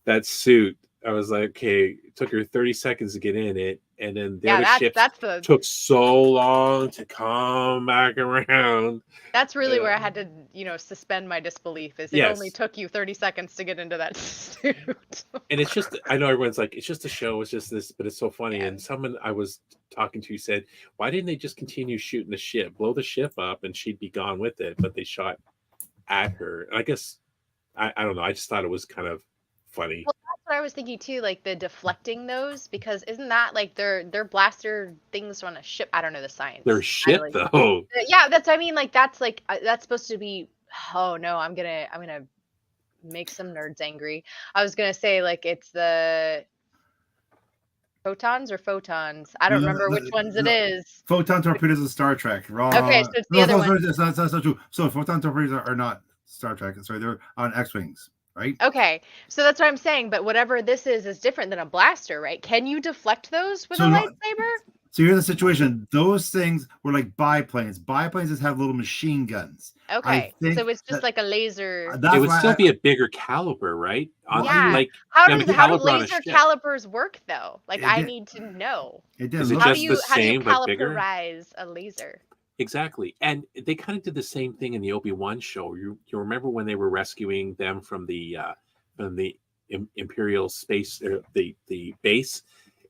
that suit, I was like, okay, it took her 30 seconds to get in it. And then the Yeah, other ships that's the took so long to come back around. That's really where I had to, suspend my disbelief. Is it Yes. only took you 30 seconds to get into that suit? And it's just, I know everyone's like, it's just a show, it's just this, but it's so funny. Yeah. And someone I was talking to said, why didn't they just continue shooting the ship, blow the ship up, and she'd be gone with it? But they shot at her. And I guess, I don't know, I just thought it was kind of funny. Well, that's what I was thinking too, the deflecting those, because isn't that their blaster things on a ship? I don't know the science. Their ship, though. Yeah, that's what I mean. That's supposed to be. Oh no, I'm gonna make some nerds angry. I was gonna say it's the protons or photons. I don't remember which ones it is. Photon torpedoes in Star Trek. Wrong. Okay, so it's the other one. That's not true. So photon torpedoes are not Star Trek. Sorry, they're on X-wings, right? Okay, so that's what I'm saying. But whatever this is different than a blaster, right? Can you deflect those with So a no- lightsaber? So here's the situation. Those things were like biplanes. Biplanes just have little machine guns. Okay, think so it's just like a laser. That's It would why still be a bigger caliber, right? Yeah. Like, How yeah, do the caliber on a laser ship. calibers work though? It I did- need to know. it Is didn't it look How just do the you same, but bigger? caliberize a laser? Exactly. And they kind of did the same thing in the Obi-Wan show. You remember when they were rescuing them from the Imperial space, the base,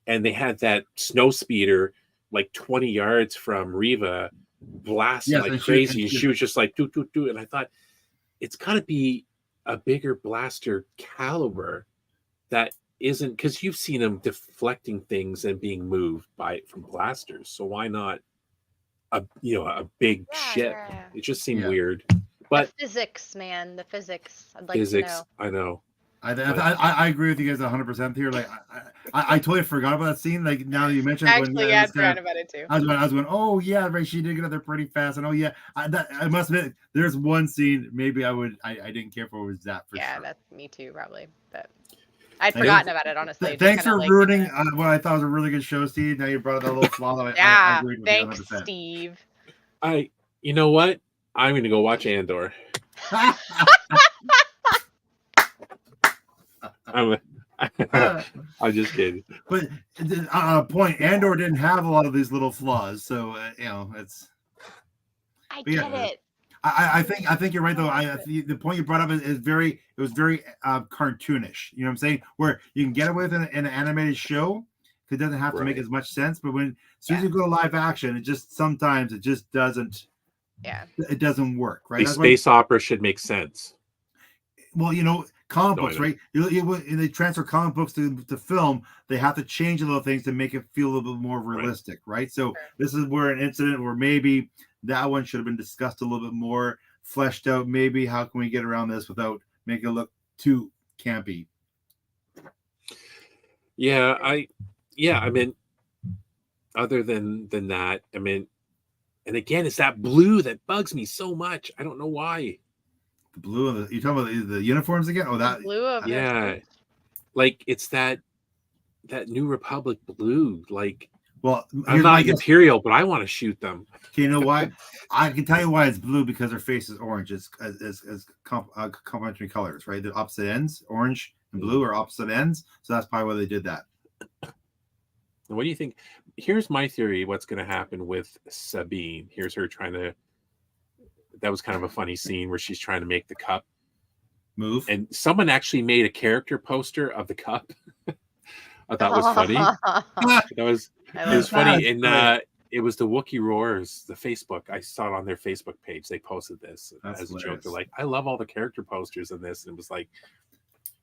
and they had that snow speeder like 20 yards from Reva blasting Yes, like and crazy. And she- she was just like, do. And I thought, it's got to be a bigger blaster caliber that isn't, because you've seen him deflecting things and being moved from blasters. So why not a big ship? Yeah. It just seemed Yeah. weird. But the physics, man, the physics. I'd like physics, to know. I know. I agree with you guys 100% here. Like I totally forgot about that scene. Like now that you mentioned, Actually, yeah, I forgot about it too. I was going, oh yeah, right. She did get up there pretty fast, and oh yeah, I must admit, there's one scene maybe I didn't care for was that for Yeah, sure. that's me too, probably. But I'd forgotten about it, honestly. Thanks for ruining what I thought was a really good show, Steve. Now you brought up that little flaw. I agreed with thanks, you 100%. Steve. You know what? I'm going to go watch Andor. I'm just kidding. But point, Andor didn't have a lot of these little flaws, so it's. I get it. I think you're right though. The point you brought up is very cartoonish. You know what I'm saying? Where you can get away with an animated show, because it doesn't have to make as much sense. But as soon as you go to live action, sometimes it just doesn't. Yeah. It doesn't work, right? The space opera should make sense. Well, comic books, right? They transfer comic books to film. They have to change a little things to make it feel a little bit more realistic, right? So this is where an incident where maybe that one should have been discussed a little bit more, fleshed out. Maybe how can we get around this without making it look too campy? Yeah, I mean, other than that, I mean, and again, it's that blue that bugs me so much. I don't know why. The blue, you talking about the uniforms again? Oh, that blue of like it's that New Republic blue. Like, well, I'm not Imperial, but I want to shoot them. Okay, you know why? I can tell you why it's blue, because their face is orange. It's as complementary colors, right? The opposite ends, orange and blue, are opposite ends. So that's probably why they did that. What do you think? Here's my theory. What's going to happen with Sabine? Here's her trying to. That was kind of a funny scene where she's trying to make the cup move, and someone actually made a character poster of the cup. I thought was funny. It was funny, and it was the Wookiee Roars, the Facebook. I saw it on their Facebook page. They posted this as a joke. They're like, "I love all the character posters in this," and it was like,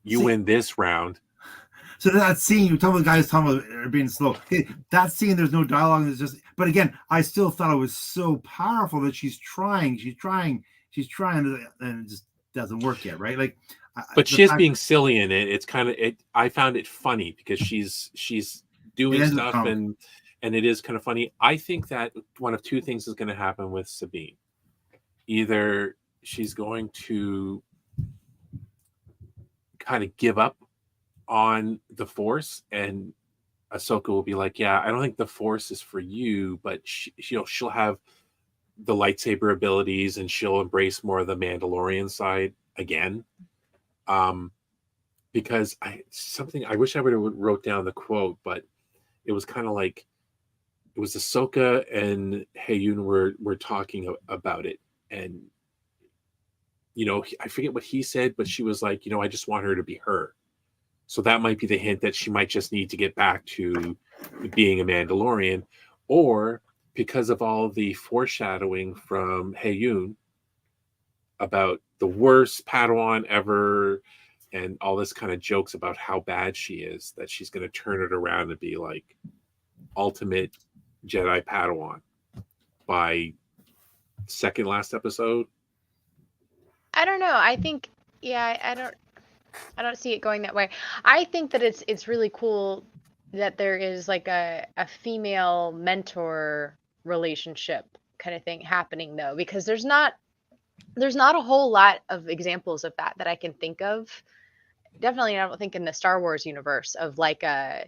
"You win this round." So that scene, you tell the guys talking about being slow. That scene, there's no dialogue. It's just, but again, I still thought it was so powerful that she's trying, and it just doesn't work yet, right? Like, but she is being silly in it. It's kind of it. I found it funny because she's doing stuff and it is kind of funny. I think that one of two things is going to happen with Sabine. Either she's going to kind of give up on the Force, and Ahsoka will be like, "Yeah, I don't think the Force is for you," but she'll have the lightsaber abilities and she'll embrace more of the Mandalorian side again. Because I wish I would have wrote down the quote, but it was kind of like it was Ahsoka and Hayun were talking about it, and I forget what he said, but she was like, I just want her to be her. So that might be the hint that she might just need to get back to being a Mandalorian, or because of all the foreshadowing from Hayun about the worst Padawan ever and all this kind of jokes about how bad she is, that she's going to turn it around and be like ultimate Jedi Padawan by second last episode. I don't know. I think, I don't see it going that way. I think that it's really cool that there is like a female mentor relationship kind of thing happening, though, because there's not a whole lot of examples of that I can think of. Definitely, I don't think in the Star Wars universe of like a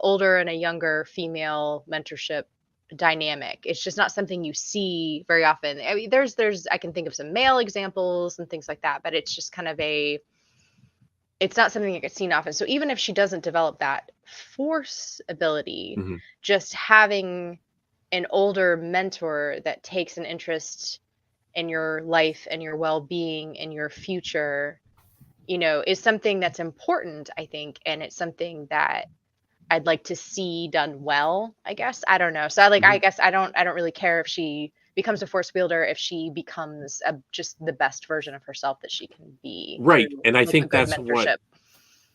older and a younger female mentorship dynamic. It's just not something you see very often. I mean, there's I can think of some male examples and things like that, but it's just kind of it's not something that gets seen often. So even if she doesn't develop that Force ability, just having an older mentor that takes an interest in your life and your well-being and your future, is something that's important, I think, and it's something that I'd like to see done well, I guess. I don't know. So I guess I don't really care if she becomes a Force wielder, if she becomes just the best version of herself that she can be. Right. And I think that's mentorship.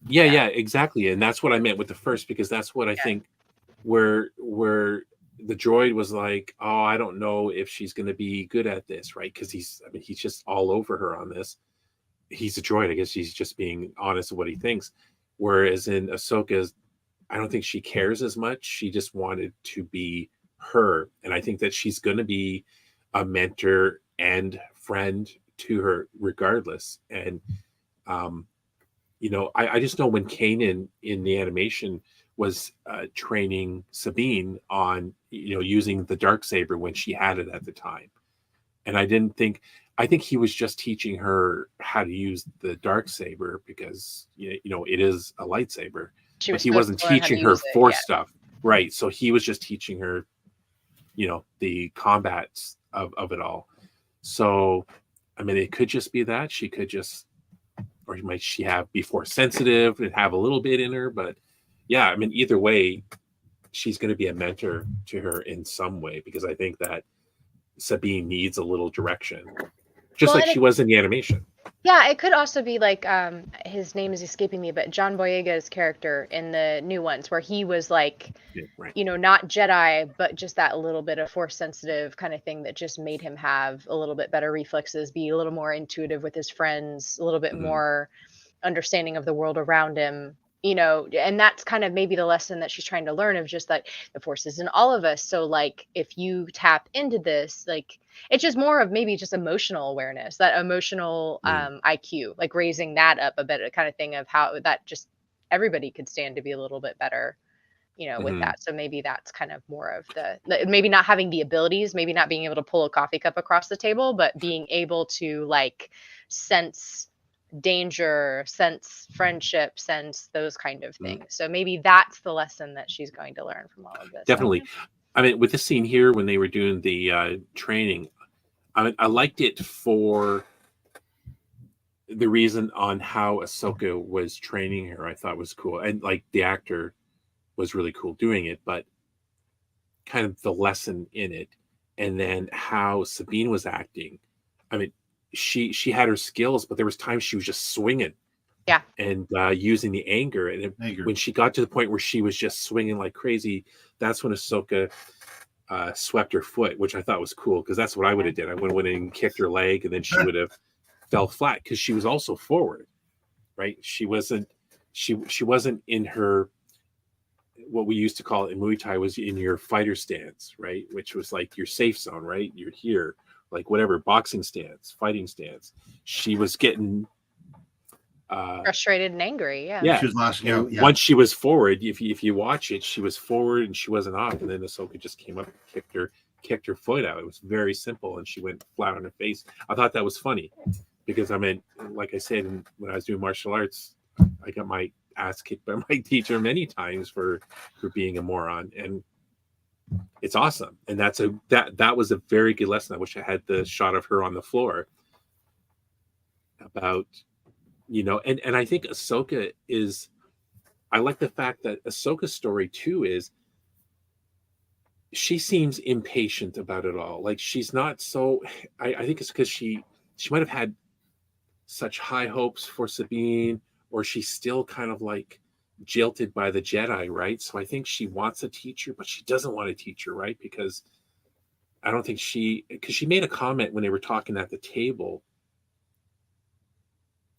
Yeah, exactly. And that's what I meant with the first, because that's what I think where the droid was like, oh, I don't know if she's going to be good at this, right? Because he's just all over her on this. He's a droid. I guess he's just being honest with what he thinks. Whereas in Ahsoka's, I don't think she cares as much. She just wanted to be her. And I think that she's going to be a mentor and friend to her regardless. And, I just know when Kanan in the animation was training Sabine on, using the darksaber when she had it at the time. And I think he was just teaching her how to use the darksaber because, it is a lightsaber. But he wasn't teaching her force stuff. Right. So he was just teaching her, the combats of it all. So, it could just be that she could just, or might she be force sensitive and have a little bit in her, but yeah, either way, she's going to be a mentor to her in some way, because I think that Sabine needs a little direction, just like she was in the animation. Yeah, it could also be like his name is escaping me, but John Boyega's character in the new ones, where he was like, right. Not Jedi, but just that little bit of force sensitive kind of thing that just made him have a little bit better reflexes, be a little more intuitive with his friends, a little bit more understanding of the world around him. And that's kind of maybe the lesson that she's trying to learn, of just that the force is in all of us. So like, if you tap into this, like, it's just more of maybe just emotional awareness, that emotional IQ, like raising that up a bit, kind of thing of how that just everybody could stand to be a little bit better, with that. So maybe that's kind of more of the maybe not having the abilities, maybe not being able to pull a coffee cup across the table, but being able to like sense danger, sense friendship, sense those kind of things. So maybe that's the lesson that she's going to learn from all of this. Definitely. With this scene here, when they were doing the training, I liked it for the reason on how Ahsoka was training her. I thought was cool, and like the actor was really cool doing it, but kind of the lesson in it, and then how Sabine was acting. She had her skills, but there was times she was just swinging, and using the anger. And when she got to the point where she was just swinging like crazy, that's when Ahsoka swept her foot, which I thought was cool, because that's what I would have did. I would have went in and kicked her leg, and then she would have fell flat, because she was also forward, right? She wasn't in her, what we used to call it in Muay Thai was in your fighter stance, right? Which was like your safe zone, right? You're here. Like whatever, boxing stance, fighting stance. She was getting frustrated and angry. Yeah. She was lashing out. Yeah. Once she was forward, if you watch it, she was forward and she wasn't off, and then Ahsoka just came up and kicked her foot out. It was very simple, and she went flat on her face. I thought that was funny, because like I said, when I was doing martial arts, I got my ass kicked by my teacher many times for being a moron, and it's awesome. And that was a very good lesson. I wish I had the shot of her on the floor about, and I think Ahsoka is, I like the fact that Ahsoka's story too is, she seems impatient about it all. Like she's not so, I think it's because she might have had such high hopes for Sabine, or she's still kind of like jilted by the Jedi, right? So I think she wants a teacher, but she doesn't want a teacher, right? Because I don't think because she made a comment when they were talking at the table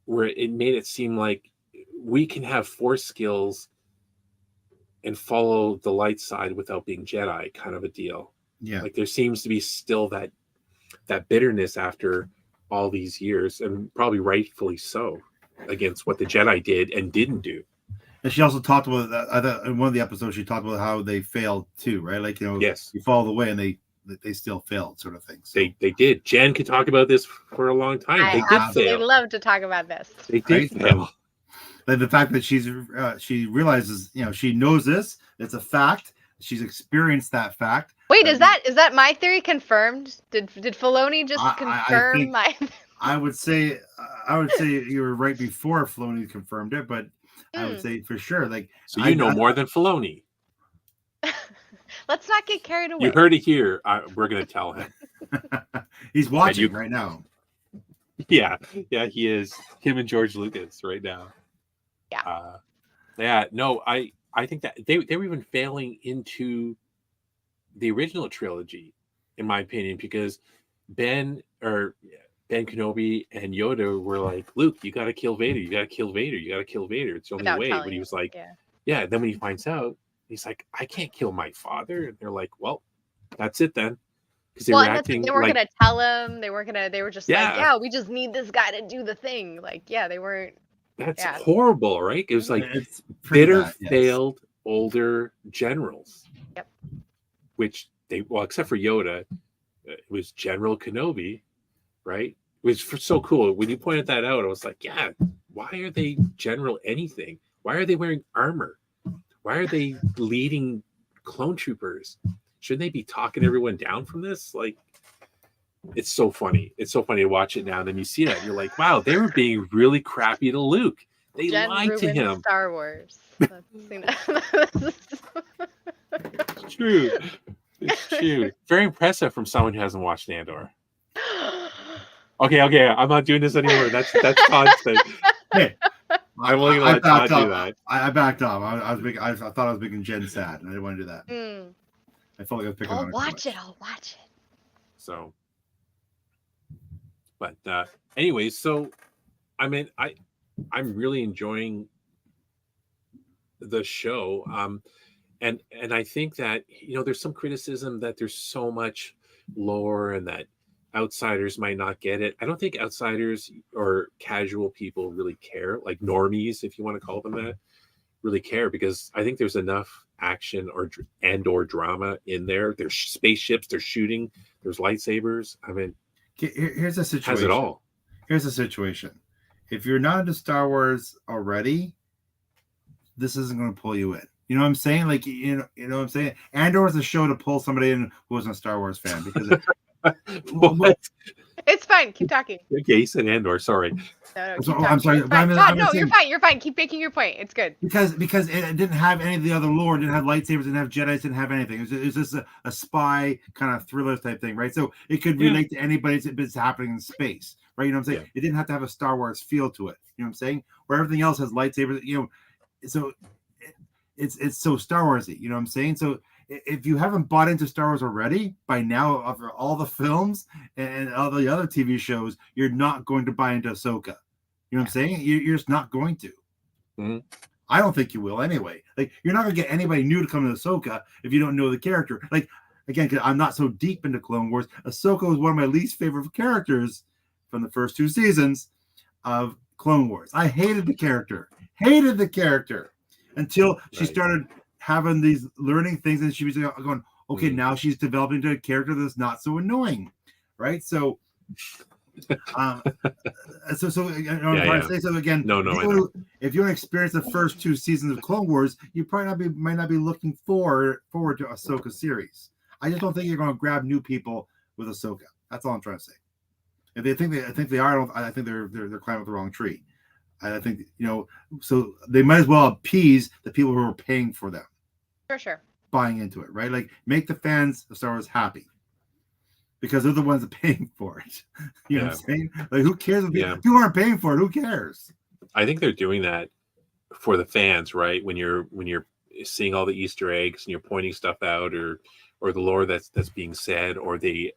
where it made it seem like we can have force skills and follow the light side without being Jedi, kind of a deal. Yeah. Like there seems to be still that bitterness after all these years, and probably rightfully so, against what the Jedi did and didn't do. And she also talked about that. I thought in one of the episodes she talked about how they failed too, right? Like, yes, you follow the way and they still failed, sort of thing. So. They did. Jan could talk about this for a long time. They did fail. I love to talk about this. They did fail. Like the fact that she realizes, she knows this. It's a fact. She's experienced that fact. Wait, is that my theory confirmed? Did Filoni just confirm my? I would say you were right before Filoni confirmed it, but I would say for sure, like, so you know more than Filoni. Let's not get carried away. You heard it here. We're going to tell him. He's watching right now. Yeah, he is. Him and George Lucas right now. Yeah, no, I think that they were even failing into the original trilogy, in my opinion, because Ben Kenobi and Yoda were like, Luke, you got to kill Vader. You got to kill Vader. You got to kill Vader. It's the only Without way. telling But he him. was like, Yeah. yeah. Then when he finds out, he's like, I can't kill my father. And they're like, well, that's it then. Because they were and acting they weren't like, gonna tell him. They weren't gonna. They were just like, yeah, yeah, we just need this guy to do the thing. Like, yeah, they weren't. that's Yeah. horrible, right? It was like It's pretty bitter, bad, yes. failed older generals. Yep. Which except for Yoda, it was General Kenobi, right? Which was so cool. When you pointed that out, I was like, yeah, why are they General anything? Why are they wearing armor? Why are they leading clone troopers? Shouldn't they be talking everyone down from this? Like, it's so funny. It's so funny to watch it now. And then you see that, and you're like, wow, they were being really crappy to Luke. They Jen lied to ruined him. Star Wars. It's true. It's true. Very impressive from someone who hasn't watched Andor. Okay, I'm not doing this anymore. That's Todd's thing. Hey, I'm only gonna let Todd do that. I backed off. I thought I was making Jen sad, and I didn't want to do that. I felt like I was picking on I'll her. watch it. I'll watch it. So, but anyways, so I mean, I'm really enjoying the show. And I think that, you know, there's some criticism that there's so much lore and that outsiders might not get it. I don't think outsiders or casual people really care, like normies, if you want to call them that, really care, because I think there's enough action or drama in there. There's spaceships, there's shooting, there's lightsabers. I mean, here's a situation. Has it all. Here's a situation. If you're not into Star Wars already, this isn't going to pull you in. You know what I'm saying? Like, you know what I'm saying? Andor is a show to pull somebody in who wasn't a Star Wars fan. Because what? It's fine. Keep talking. Okay, he said Andor. Sorry. No, keep I'm sorry. It's fine. Todd, no, you're fine. You're fine. Keep making your point. It's good. Because it didn't have any of the other lore. It didn't have lightsabers. Didn't have Jedi. Didn't have anything. It was just a spy kind of thriller type thing, right? So it could relate to anybody if it's happening in space, right? You know what I'm saying? Yeah. It didn't have to have a Star Wars feel to it. You know what I'm saying? Where everything else has lightsabers. You know, so it's so Star Warsy. You know what I'm saying? So if you haven't bought into Star Wars already, by now, after all the films and all the other TV shows, you're not going to buy into Ahsoka. You know what I'm saying? You're just not going to. Mm-hmm. I don't think you will anyway. Like, you're not going to get anybody new to come to Ahsoka if you don't know the character. Like, again, because I'm not so deep into Clone Wars, Ahsoka was one of my least favorite characters from the first 2 seasons of Clone Wars. I hated the character. Until she started having these learning things, and she was going, okay, now she's developing into a character that's not so annoying, right? So, you know, so again, no, if you want to experience the first 2 seasons of Clone Wars, you probably might not be looking forward to Ahsoka series. I just don't think you're going to grab new people with Ahsoka. That's all I'm trying to say. If they think they are, I think they're climbing up the wrong tree. I think, you know, so they might as well appease the people who are paying for them. For sure. Buying into it, right? Like, make the fans of Star Wars happy, because they're the ones that are paying for it. You know what I'm saying? Like, who cares if people aren't paying for it? Who cares? I think they're doing that for the fans, right? When you're seeing all the Easter eggs and you're pointing stuff out, or the lore that's being said, or the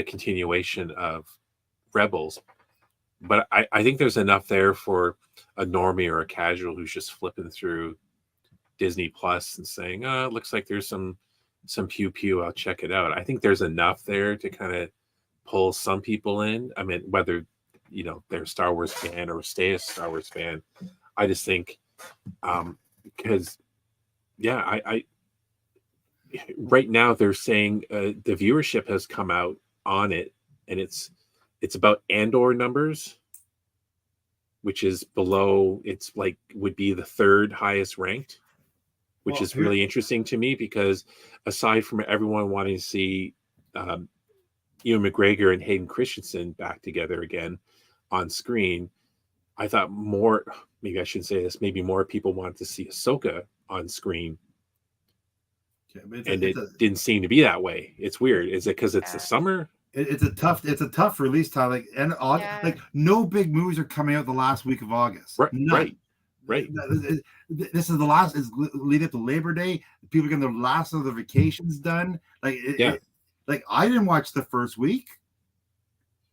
continuation of Rebels. But I think there's enough there for a normie or a casual who's just flipping through Disney Plus and saying, it looks like there's some pew pew, I'll check it out. I think there's enough there to kind of pull some people in. I mean, whether, you know, they're a Star Wars fan or stay a Star Wars fan. I just think because I right now they're saying the viewership has come out on it, and it's about Andor numbers, which is below, it's like would be the 3rd highest ranked, which is really interesting to me, because aside from everyone wanting to see Ewan McGregor and Hayden Christensen back together again on screen, I thought maybe I shouldn't say this, maybe more people wanted to see Ahsoka on screen. It didn't seem to be that way. It's weird. Is it because it's the summer? It's a tough release time. Like, and August, like, no big movies are coming out the last week of August. Right. Right. This is the last. It's leading up to Labor Day. People getting their last of their vacations done. Like, like I didn't watch the first week.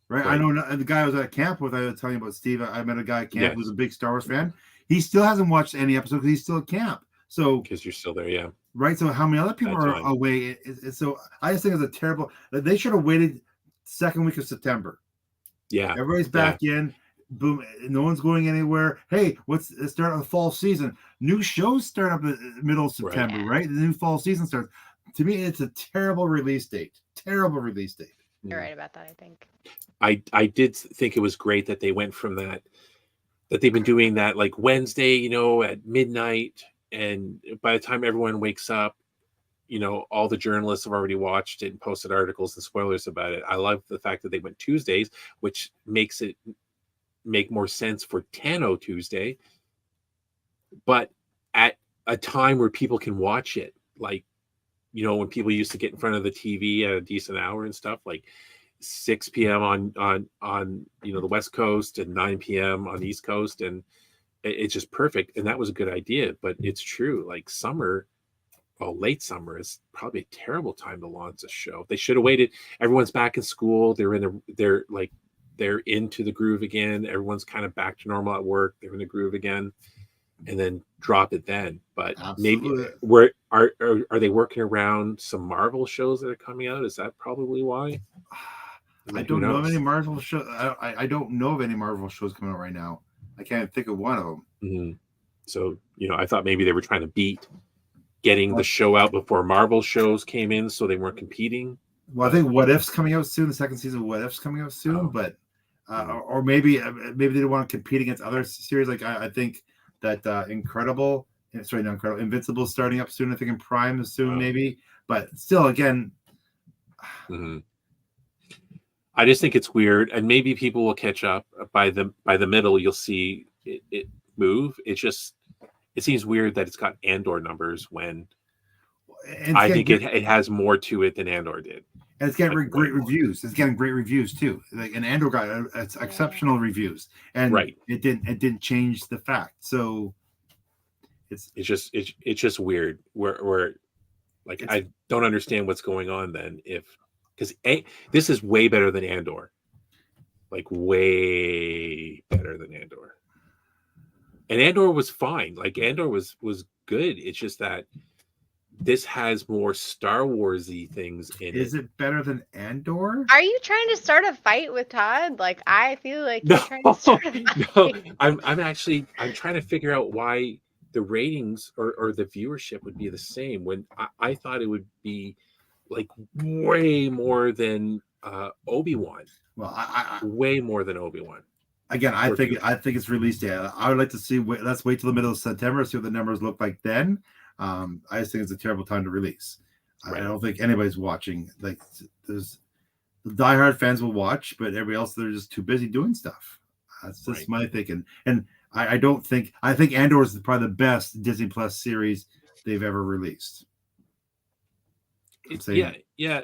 Right. I know the guy I was at camp with. I was telling you about Steve. I met a guy at camp who's a big Star Wars fan. He still hasn't watched any episode because he's still at camp. So because you're still there, yeah. Right. So how many other people are away? So I just think it's a terrible. They should have waited second week of September. Yeah. Everybody's back in. Boom. No one's going anywhere. Hey, what's the start of the fall season? New shows start up in the middle of September, right? The new fall season starts. To me, it's a terrible release date. Terrible release date. You're right about that, I think. I did think it was great that they went from that they've been doing that like Wednesday, you know, at midnight. And by the time everyone wakes up, you know, all the journalists have already watched it and posted articles and spoilers about it. I love the fact that they went Tuesdays, which makes it make more sense for Tano Tuesday, but at a time where people can watch it. Like, you know, when people used to get in front of the TV at a decent hour and stuff, like 6 p.m. on you know, the West Coast and 9 p.m. on the East Coast, and it's just perfect. And that was a good idea. But it's true, like late summer is probably a terrible time to launch a show. They should have waited. Everyone's back in school. They're into the groove again. Everyone's kind of back to normal at work. They're in the groove again, and then drop it then. But maybe are they working around some Marvel shows that are coming out? Is that probably why? I don't know of any Marvel shows. I don't know of any Marvel shows coming out right now. I can't think of one of them. Mm-hmm. So, you know, I thought maybe they were trying to beat getting the show out before Marvel shows came in, so they weren't competing. Well, I think What If's coming out soon. The second season of What If's coming out soon, but or maybe they don't want to compete against other series. Like I think that Invincible starting up soon. I think in Prime is soon, maybe. But still, again. Mm-hmm. I just think it's weird, and maybe people will catch up by the middle. You'll see it move. It seems weird that it's got Andor numbers when I think it has more to it than Andor did. And it's getting great reviews. It's getting great reviews too. Like, and Andor got exceptional reviews, and it didn't change the fact. So it's just weird. Where like I don't understand what's going on then because this is way better than Andor, like way better than Andor. And Andor was fine. Like Andor was good. It's just that this has more Star Warsy things in it. Is it better than Andor? Are you trying to start a fight with Todd? Like I feel like you're trying to start a fight. No, I'm trying to figure out why the ratings or the viewership would be the same when I thought it would be like way more than Obi-Wan. Well, way more than Obi-Wan. Again, I think it's release day. I would like to see. Let's wait till the middle of September, see what the numbers look like then. I just think it's a terrible time to release. Right. I don't think anybody's watching. Like, there's the diehard fans will watch, but everybody else, they're just too busy doing stuff. That's just my thinking. And I think Andor is probably the best Disney Plus series they've ever released. Yeah.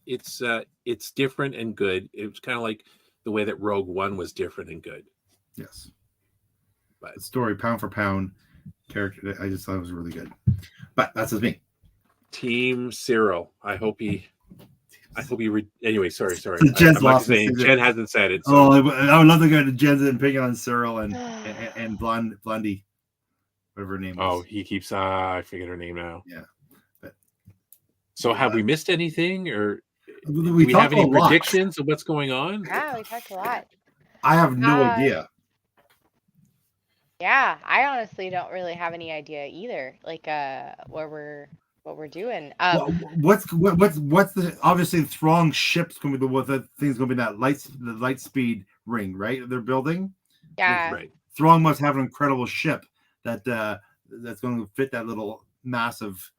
It's different and good. It was kind of like the way that Rogue One was different and good. Yes. But the story, pound for pound, character, I just thought it was really good. But that's just me. Team Cyril. I hope he. Anyway, sorry. Jen's lost. Jen hasn't said it. So. Oh, I would love to go to Jen's and pick on Cyril and Blondie, whatever her name is. Oh, he keeps. I forget her name now. Yeah. So have we missed anything, or do we have any predictions of what's going on? Yeah, we talked a lot. I have no idea. Yeah, I honestly don't really have any idea either. Like what we're doing. What's the obviously Throng ship's going to be the thing's going to be the light speed ring, right? They're building. Yeah. Right. Throng must have an incredible ship that's going to fit that little massive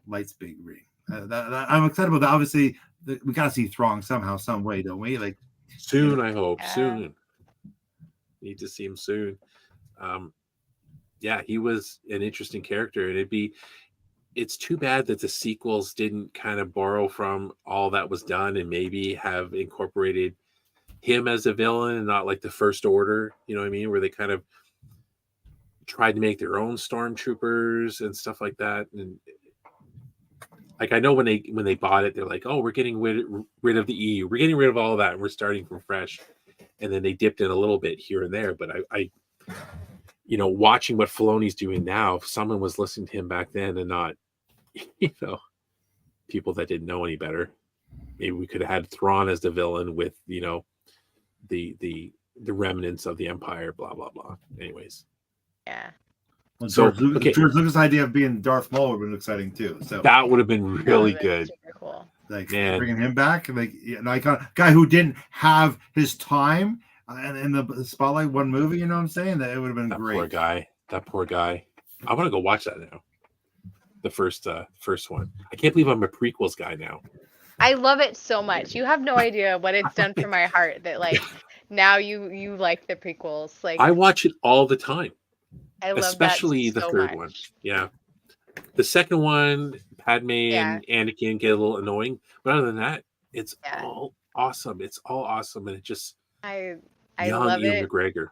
light speed ring. I'm excited about that. Obviously, we got to see Throng somehow, some way, don't we? Like soon, I hope. Soon. Need to see him soon. Yeah, he was an interesting character, and it's too bad that the sequels didn't kind of borrow from all that was done and maybe have incorporated him as a villain and not like the First Order. You know what I mean? Where they kind of tried to make their own stormtroopers and stuff like that. And like I know when they bought it, they're like, "Oh, we're getting rid of the EU. We're getting rid of all that, and we're starting from fresh." And then they dipped in a little bit here and there. But I watching what Filoni's doing now, if someone was listening to him back then and not, people that didn't know any better, maybe we could have had Thrawn as the villain with, the remnants of the Empire, blah blah blah. Anyways, Yeah. Well, So, George Lucas' idea of being Darth Maul would have been exciting too. So that would have been really That would've been good. Super cool. like Man. bringing him back, like an icon guy who didn't have his time in the spotlight one movie. You know what I'm saying? That it would have been That great. poor guy. I want to go watch that now. The first one. I can't believe I'm a prequels guy now. I love it so much. You have no idea what it's done for my heart that like now you like the prequels. Like I watch it all the time, I love especially that the so third much. one. Yeah, the second one, Padme Yeah. and Anakin get a little annoying, but other than that, it's Yeah. all awesome. It's all awesome, and it just I young love Ewan it McGregor.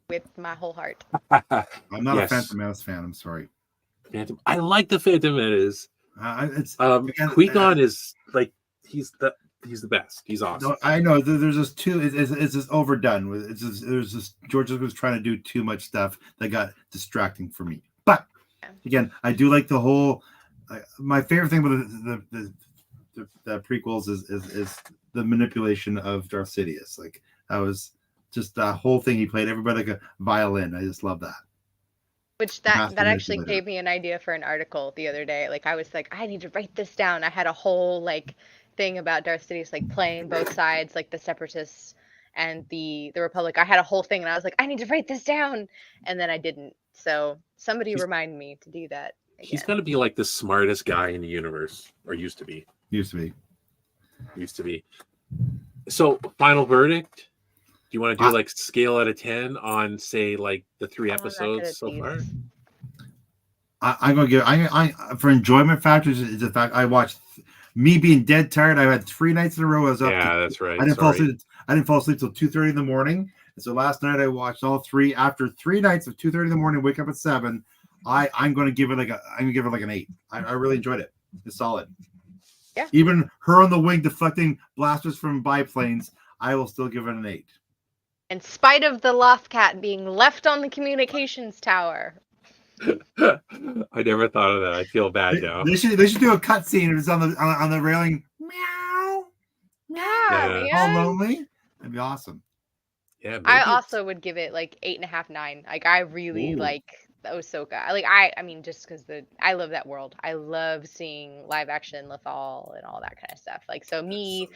with my whole heart. I'm not a Yes. Phantom Menace fan. I'm sorry. Phantom. I like the Phantom Menace. It's Qui-Gon is like he's the best. He's awesome. no, I know there's just too. It's just overdone. There's just George was trying to do too much stuff that got distracting for me. But again, I do like the whole. My favorite thing about the prequels is the manipulation of Darth Sidious. Like that was just the whole thing. He played everybody like a violin. I just love that. Which Master that actually manipulator. gave me an idea for an article the other day. Like I was like, I need to write this down. I had a whole like thing about Darth Sidious like playing both sides, like the Separatists and the Republic. I had a whole thing and I was like, I need to write this down, and then I didn't. So somebody remind me to do that. He's again. got to be like the smartest guy in the universe, or used to be. Used to be. So, final verdict. Do you want to do I- like scale out of 10 on, say, like the 3 Oh, I'm not good episodes at so these. far? I'm gonna give. I for enjoyment factors is the fact I watched. Me being dead tired, I had 3 nights in a row. I was up. Yeah, that's right. I didn't fall Sorry. asleep. I didn't fall asleep till 2:30 in the morning. And so last night I watched all 3. After 3 nights of 2:30 in the morning, wake up at 7. I'm going to give it like an 8. I really enjoyed it. It's solid. Yeah. Even her on the wing deflecting blasters from biplanes, I will still give it an 8. In spite of the Lothcat being left on the communications tower. I never thought of that. I feel bad now. They should do a cutscene. It's on the railing. Meow. Yeah, Yeah. All man. lonely. That'd be awesome. Yeah, maybe I it's- also would give it like 8.5, 9. Like I really Ooh. like Ahsoka. I mean, just because I love that world. I love seeing live action Lothal and all that kind of stuff. Like so, I mean,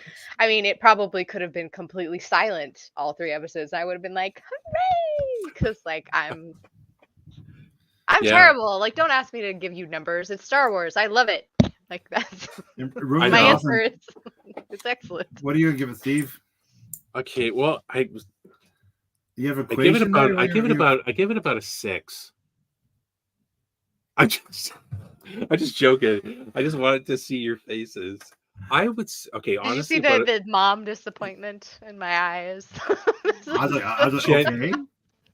it probably could have been completely silent all 3 episodes. I would have been like, hooray! Because like I'm Yeah. terrible. Like, don't ask me to give you numbers. It's Star Wars. I love it. Like that's Ruby, my know. awesome. answer. It's excellent. What are you gonna give it, Steve? Okay, well, I You have a give it equation there? I give it about a 6. I'm just joking. I just wanted to see your faces. I would okay, Did you honestly, see the mom disappointment in my eyes? I was like, Jen- okay.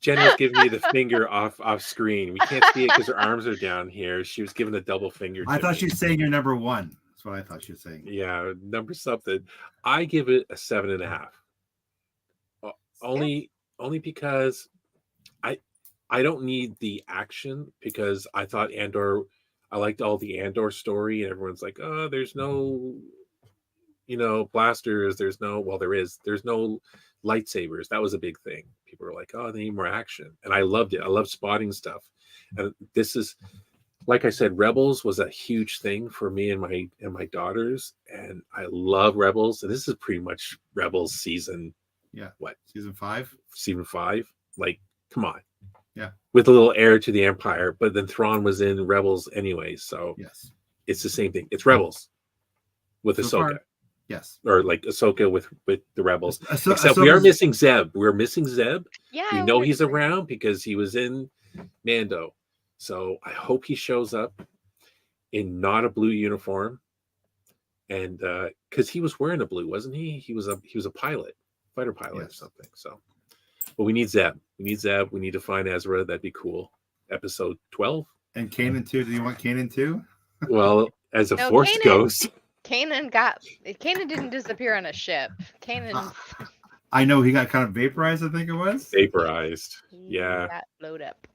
Jen was giving me the finger off screen. We can't see it because her arms are down here. She was giving a double finger. I to thought me. she was saying you're number 1. That's what I thought she was saying. Yeah, number something. I give it a 7.5. Only because I don't need the action, because I thought Andor, I liked all the Andor story, and everyone's like, oh, there's no blasters, there's no lightsabers. That was a big thing. People were like, oh, they need more action, and I loved it. I love spotting stuff, and this is, like I said, Rebels was a huge thing for me and my daughters, and I love Rebels, and this is pretty much Rebels season. Yeah. What? Season 5? Season 5? Like, come on. Yeah. With a little heir to the Empire, but then Thrawn was in Rebels anyway, so Yes. it's the same thing. It's Rebels with So Ahsoka, far, yes. or like Ahsoka with the Rebels. Ahsoka- Except we are Ahsoka's- missing Zeb. We're missing Zeb. Yeah, We I know wanted he's to bring- around because he was in Mando. So I hope he shows up in not a blue uniform, and because he was wearing a blue, wasn't he? He was a pilot, fighter pilot or Yes. something. So But we need Zeb. We need Zeb. We need to find Ezra. That'd be cool. Episode 12. And Kanan too. Do you want Kanan too? Well, as a No, Force Kanan- ghost. Kanan didn't disappear on a ship. Kanan I know he got kind of vaporized. I think it was. Vaporized. Yeah. got blowed up.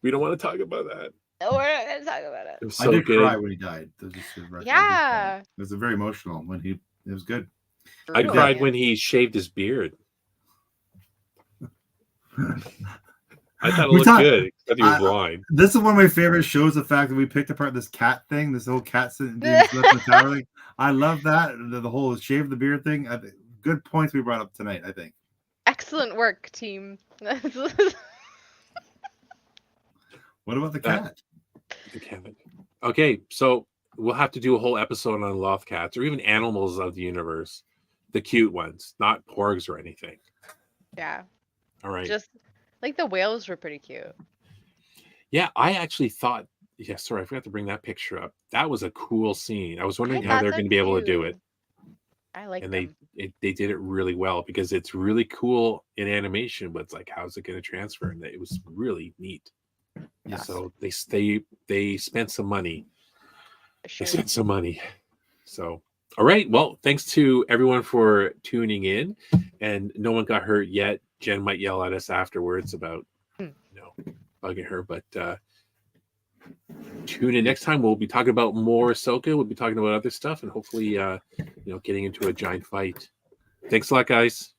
We don't want to talk about that. No, we're not gonna talk about it. It was I so did good. cry when he died. That was just a record. I did Yeah. cry. It was very emotional when he. It was good. I Brutal, cried man. when he shaved his beard. I thought it We looked talked- good, except he was blind. This is one of my favorite shows. The fact that we picked apart this cat thing, this whole cat sitting being left in the tower thing. I love that. The whole shave the beard thing. Good points we brought up tonight, I think. Excellent work, team. What about the cat? Okay, so we'll have to do a whole episode on loft cats or even animals of the universe. The cute ones, not porgs or anything. Yeah, All right. just like the whales were pretty cute. Yeah, I actually thought, yeah, sorry, I forgot to bring that picture up. That was a cool scene. I was wondering how thought they're so going to be able to do too. it. I like And them. they did it really well because it's really cool in animation, but it's like, how's it going to transfer? And it was really neat. Yes. So they spent some money. Sure. They spent some money. So, all right. Well, thanks to everyone for tuning in. And no one got hurt yet. Jen might yell at us afterwards about, bugging her. But tune in next time. We'll be talking about more Ahsoka. We'll be talking about other stuff and hopefully, getting into a giant fight. Thanks a lot, guys.